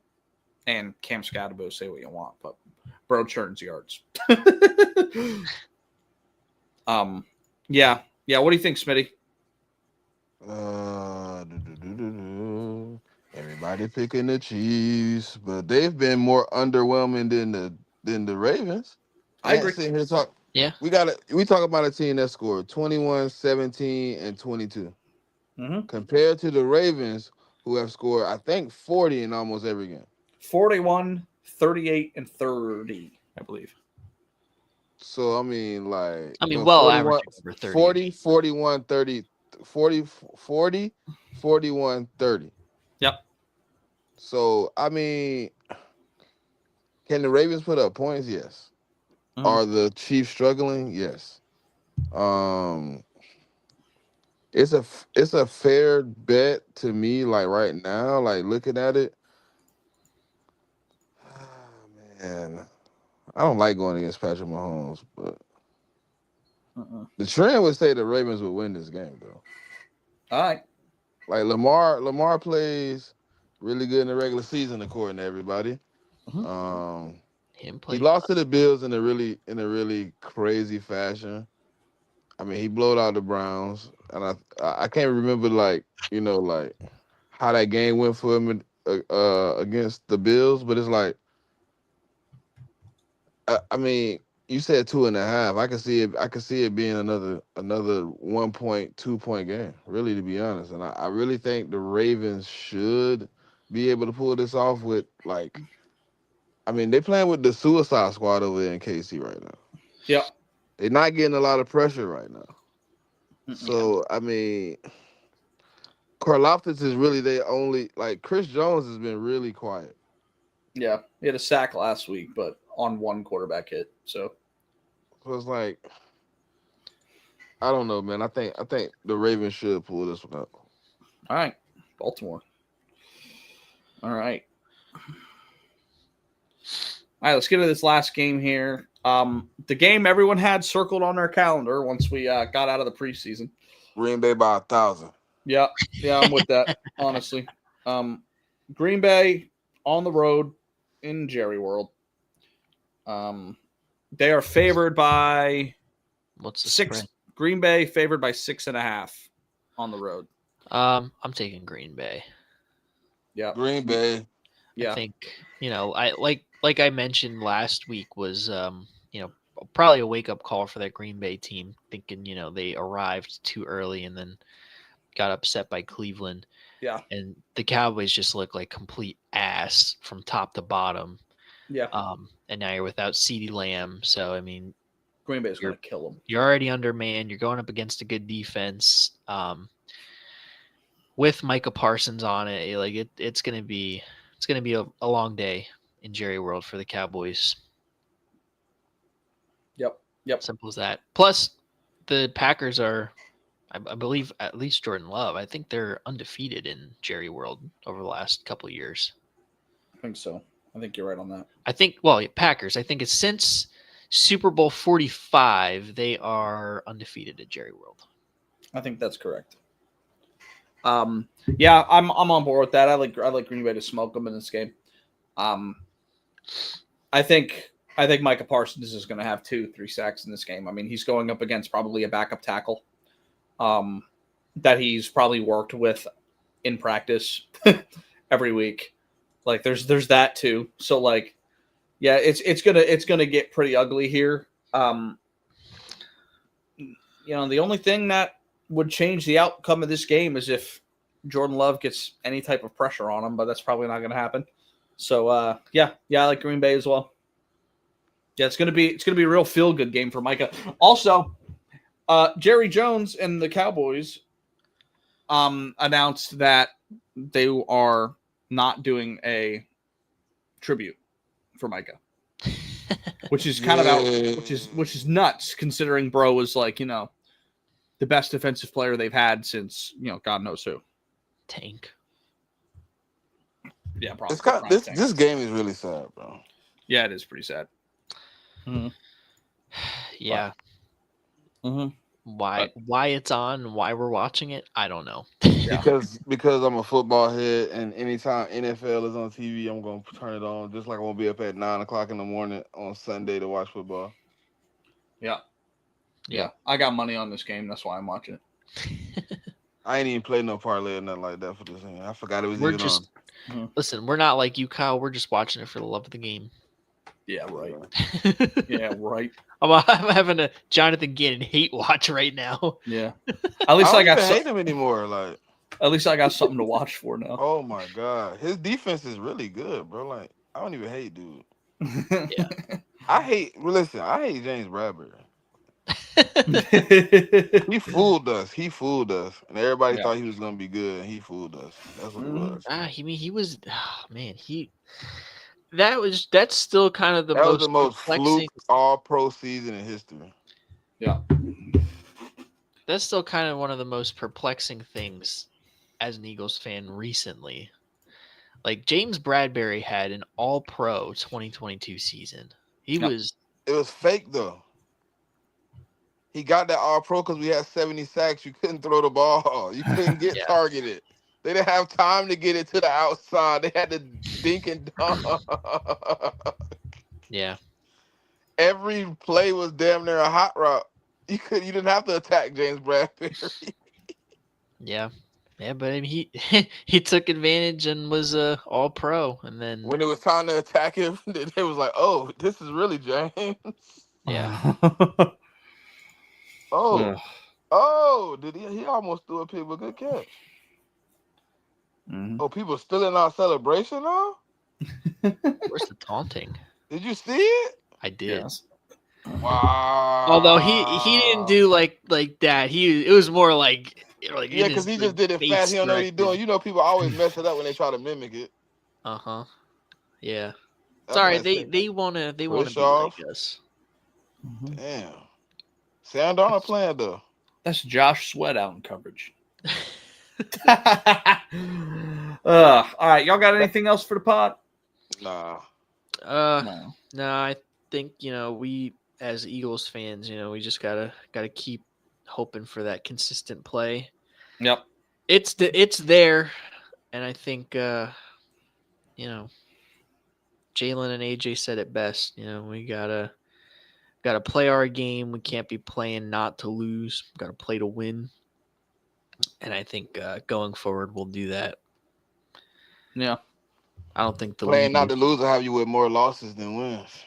and Cam Scatterbo. Say what you want, but bro churns yards. Yeah. What do you think, Smitty? Everybody picking the Chiefs, but they've been more underwhelming than the Ravens. I agree. Here talk. Yeah, we talk about a team that scored 21, 17, and 22. Mm-hmm. Compared to the Ravens, who have scored, I think, 40 in almost every game. 41, 38, and 30, I believe. So, I mean, well, averaging over 30. 40, 41, 30, 40, 41, 30. Yep. So, I mean, can the Ravens put up points? Yes. Mm-hmm. Are the Chiefs struggling? Yes. It's a fair bet to me, like right now, like looking at it. Man, I don't like going against Patrick Mahomes, but the trend would say the Ravens would win this game, though. All right. Like Lamar plays really good in the regular season, according to everybody. Mm-hmm. He lost to the Bills in a really crazy fashion. I mean, he blowed out the Browns, and I can't remember how that game went for him against the Bills, but it's like, I mean, you said 2.5. I can see it being another 1 point, 2 point game. Really, to be honest, and I really think the Ravens should be able to pull this off with I mean, they're playing with the Suicide Squad over there in KC right now. Yep. They're not getting a lot of pressure right now. So, I mean, Karlaftis is really their only, Chris Jones has been really quiet. Yeah, he had a sack last week, but on one quarterback hit. So it's like, I don't know, man. I think the Ravens should pull this one out. All right, Baltimore. All right. All right, let's get to this last game here. The game everyone had circled on their calendar once we got out of the preseason. Green Bay by 1,000. Yeah, I'm with that, honestly. Green Bay on the road in Jerry World. They are favored by What's the 6. spread? Green Bay favored by 6.5 on the road. I'm taking Green Bay. Yeah, Green Bay. Yeah, I think, I like I mentioned last week was probably a wake up call for that Green Bay team, thinking, they arrived too early and then got upset by Cleveland. Yeah. And the Cowboys just look like complete ass from top to bottom. Yeah. And now you're without CeeDee Lamb. So, I mean, Green Bay's going to kill them. You're already undermanned. You're going up against a good defense. With Micah Parsons on it, like it's going to be a long day in Jerry World for the Cowboys. Yep. Simple as that. Plus, the Packers are, I believe, at least Jordan Love, I think they're undefeated in Jerry World over the last couple of years. I think so. I think you're right on that. Packers. I think it's since Super Bowl 45, they are undefeated at Jerry World. I think that's correct. Yeah, I'm on board with that. I like Green Bay to smoke them in this game. I think Micah Parsons is going to have 2-3 sacks in this game. I mean, he's going up against probably a backup tackle that he's probably worked with in practice every week. Like there's that too. So like, yeah, it's gonna get pretty ugly here. The only thing that would change the outcome of this game is if Jordan Love gets any type of pressure on him, but that's probably not going to happen. So yeah, I like Green Bay as well. Yeah, it's gonna be a real feel good game for Micah. Also, Jerry Jones and the Cowboys announced that they are not doing a tribute for Micah, which is kind of out, which is nuts considering Bro was like the best defensive player they've had since God knows who. Tank. Yeah, probably. This game is really sad, bro. Yeah, it is pretty sad. Mm-hmm. Yeah. Mm-hmm. Why it's on and why we're watching it, I don't know. Yeah. Because I'm a football head, and anytime NFL is on TV, I'm gonna turn it on. Just like I'm gonna be up at 9:00 in the morning on Sunday to watch football. Yeah. I got money on this game. That's why I'm watching it. I ain't even played no parlay or nothing like that for this thing. I forgot it was We're even just on. Listen. We're not like you, Kyle. We're just watching it for the love of the game. Yeah, right. Yeah, right. I'm having a Jonathan Gannon hate watch right now. Yeah. At least I got hate him anymore. Like, at least I got something to watch for now. Oh my god, his defense is really good, bro. Like, I don't even hate dude. Yeah. I hate James Bradbury. He fooled us. And everybody thought he was gonna be good, and he fooled us. That's what it was. He was. Oh, man, that's still kind of the most fluke all-pro season in history. Yeah. That's still kind of one of the most perplexing things as an Eagles fan recently. Like James Bradbury had an all-pro 2022 season. It was fake though. He got that all-pro because we had 70 sacks. You couldn't throw the ball. You couldn't get targeted. They didn't have time to get it to the outside. They had to dink and dunk. Yeah. Every play was damn near a hot route. You didn't have to attack James Bradbury. Yeah. Yeah, but I mean, he took advantage and was all pro, and then when it was time to attack him, they was like, "Oh, this is really James." Yeah. Did he almost threw a pick with a good catch? Mm-hmm. Oh, people still in our celebration now? Where's the taunting? Did you see it? I did. Yes. Wow. Although he didn't do like that. It was more like because he just did it fast. He don't know what he's doing. You know, people always mess it up when they try to mimic it. Yeah. Sorry, they wanna be like us. Damn. Sam Darnold playing though. That's Josh Sweat out in coverage. All right, y'all got anything else for the pod? Nah. No. No, I think we as Eagles fans, we just gotta keep hoping for that consistent play. Yep. It's there, and I think Jalen and AJ said it best. We gotta play our game. We can't be playing not to lose. We gotta play to win. And I think going forward, we'll do that. Yeah. I don't think the Playing not leaders, to lose will have you with more losses than wins.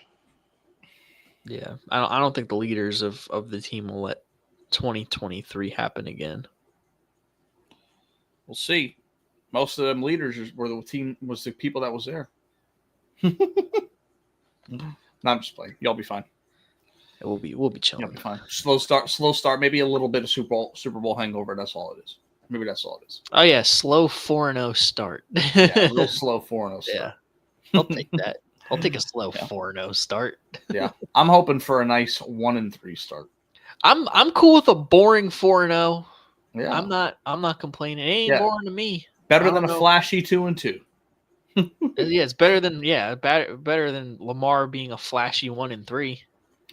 yeah, I don't think the leaders of the team will let 2023 happen again. We'll see. Most of them leaders were the people that was there. No, I'm just playing. Y'all be fine. We'll be chilling. You'll be fine. Slow start. Maybe a little bit of Super Bowl hangover. That's all it is. Maybe that's all it is. Oh yeah, slow 4-0 start. Yeah, real slow 4-0 start. Yeah, I'll take that. I'll take a slow 4-0 start. Yeah, I'm hoping for a nice 1-3 start. I'm cool with a boring 4-0. Yeah, I'm not complaining. It ain't boring to me. Better than a flashy 2-2. Yeah, it's better than Lamar being a flashy 1-3.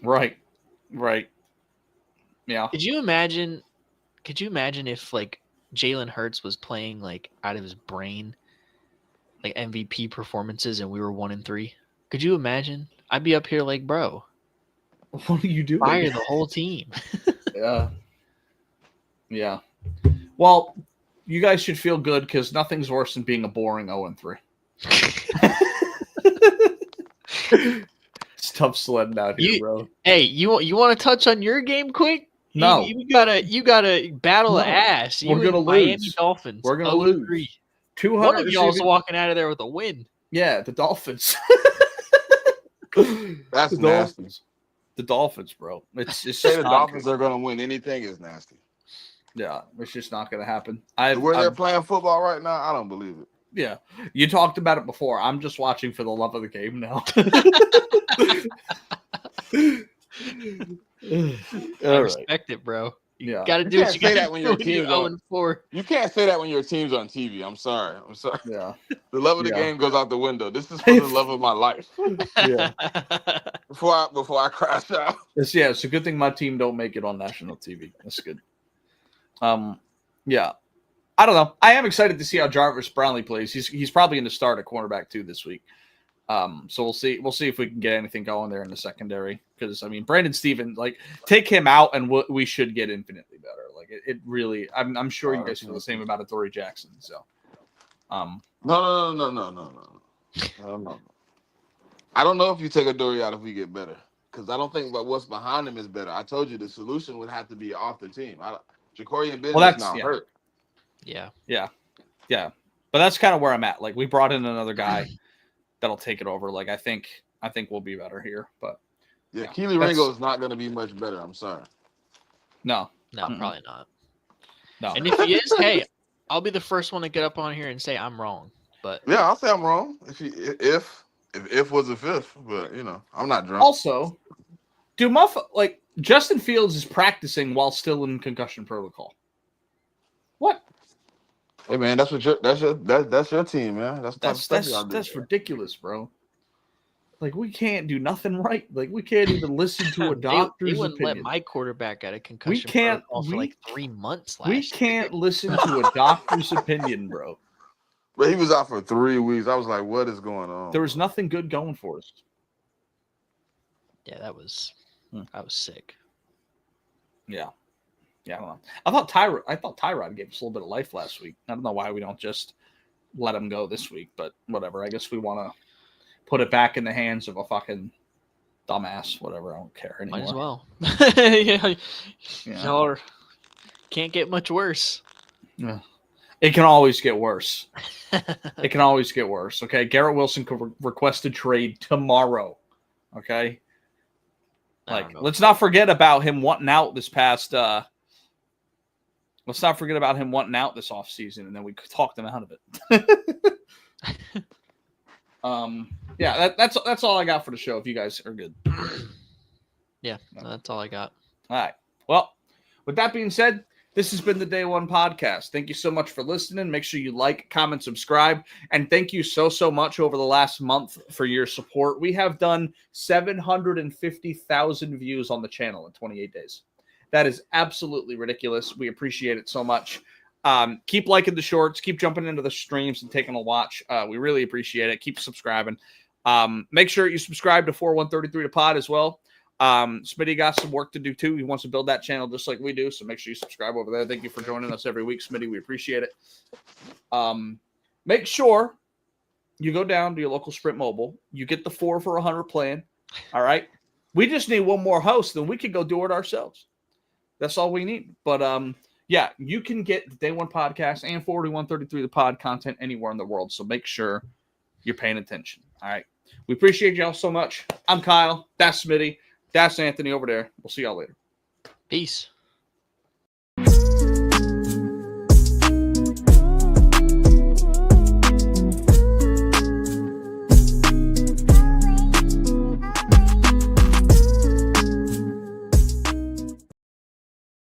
Right. Yeah. Could you imagine if like Jalen Hurts was playing like out of his brain, like MVP performances, and we were 1-3? Could you imagine? I'd be up here like, bro, what are you doing? fire the whole team. Yeah. Well, you guys should feel good because nothing's worse than being a boring 0-3. It's tough sledding out here, bro. Hey, you want to touch on your game quick? No. You gotta battle the ass. We're gonna Miami lose. Dolphins. We're gonna lose. 200 One of y'all's walking out of there with a win. Yeah, the Dolphins. That's nasty. The Dolphins, bro. It's just say the Dolphins are going to win anything is nasty. Yeah, it's just not going to happen. They're playing football right now, I don't believe it. Yeah, you talked about it before. I'm just watching for the love of the game now. I respect it, bro. You got to do what you got to do when your team's 0-4. You can't say that when your team's on TV. I'm sorry. Yeah. The love of the game goes out the window. This is for the love of my life. Yeah. Before I crash out. It's a good thing my team don't make it on national TV. That's good. Yeah. I don't know. I am excited to see how Jarvis Brownlee plays. He's probably going to start at cornerback too this week. So we'll see. We'll see if we can get anything going there in the secondary. Because Brandon Stevens, take him out, and we should get infinitely better. It really. I'm sure you guys feel the same about Adoree Jackson. So, No. I don't know if you take Adoree out if we get better, because I don't think what's behind him is better. I told you the solution would have to be off the team. Ja'Cory Benson is now hurt. Yeah. But that's kind of where I'm at. We brought in another guy that'll take it over. I think we'll be better here. But Keely Ringo is not going to be much better. I'm sorry. No, probably not. No. And if he is, hey, I'll be the first one to get up on here and say I'm wrong. But yeah, I'll say I'm wrong. If was a fifth, but I'm not drunk. Also, Justin Fields is practicing while still in concussion protocol. What? Hey man, that's your team, man. That's ridiculous, bro. We can't do nothing right. We can't even listen to a doctor's they wouldn't opinion. let my quarterback at a concussion protocol for 3 months last year. We can't listen to a doctor's opinion, bro. But he was out for 3 weeks. I was like, what is going on? There was nothing good going for us. Yeah, that was sick. Yeah. Yeah, I don't know. I thought Tyrod gave us a little bit of life last week. I don't know why we don't just let him go this week, but whatever. I guess we want to put it back in the hands of a fucking dumbass. Whatever. I don't care anymore. Might as well. Yeah. Y'all can't get much worse. Yeah. It can always get worse. It can always get worse. Okay. Garrett Wilson could request a trade tomorrow. Okay. Let's not forget about him wanting out this past. Let's not forget about him wanting out this offseason, and then we talked him out of it. Yeah, that's all I got for the show. If you guys are good. Yeah, that's all I got. All right. Well, with that being said, this has been the Day One Podcast. Thank you so much for listening. Make sure you like, comment, subscribe. And thank you so much over the last month for your support. We have done 750,000 views on the channel in 28 days. That is absolutely ridiculous. We appreciate it so much. Keep liking the shorts. Keep jumping into the streams and taking a watch. We really appreciate it. Keep subscribing. Make sure you subscribe to 4133 to Pod as well. Smitty got some work to do too. He wants to build that channel just like we do. So make sure you subscribe over there. Thank you for joining us every week, Smitty. We appreciate it. Make sure you go down to your local Sprint Mobile. You get the 4 for $100 plan. All right. We just need one more host, then we can go do it ourselves. That's all we need. But yeah, you can get the Day One Podcast and 4133 the Pod content anywhere in the world. So make sure you're paying attention. All right. We appreciate y'all so much. I'm Kyle. That's Smitty. That's Anthony over there. We'll see y'all later. Peace.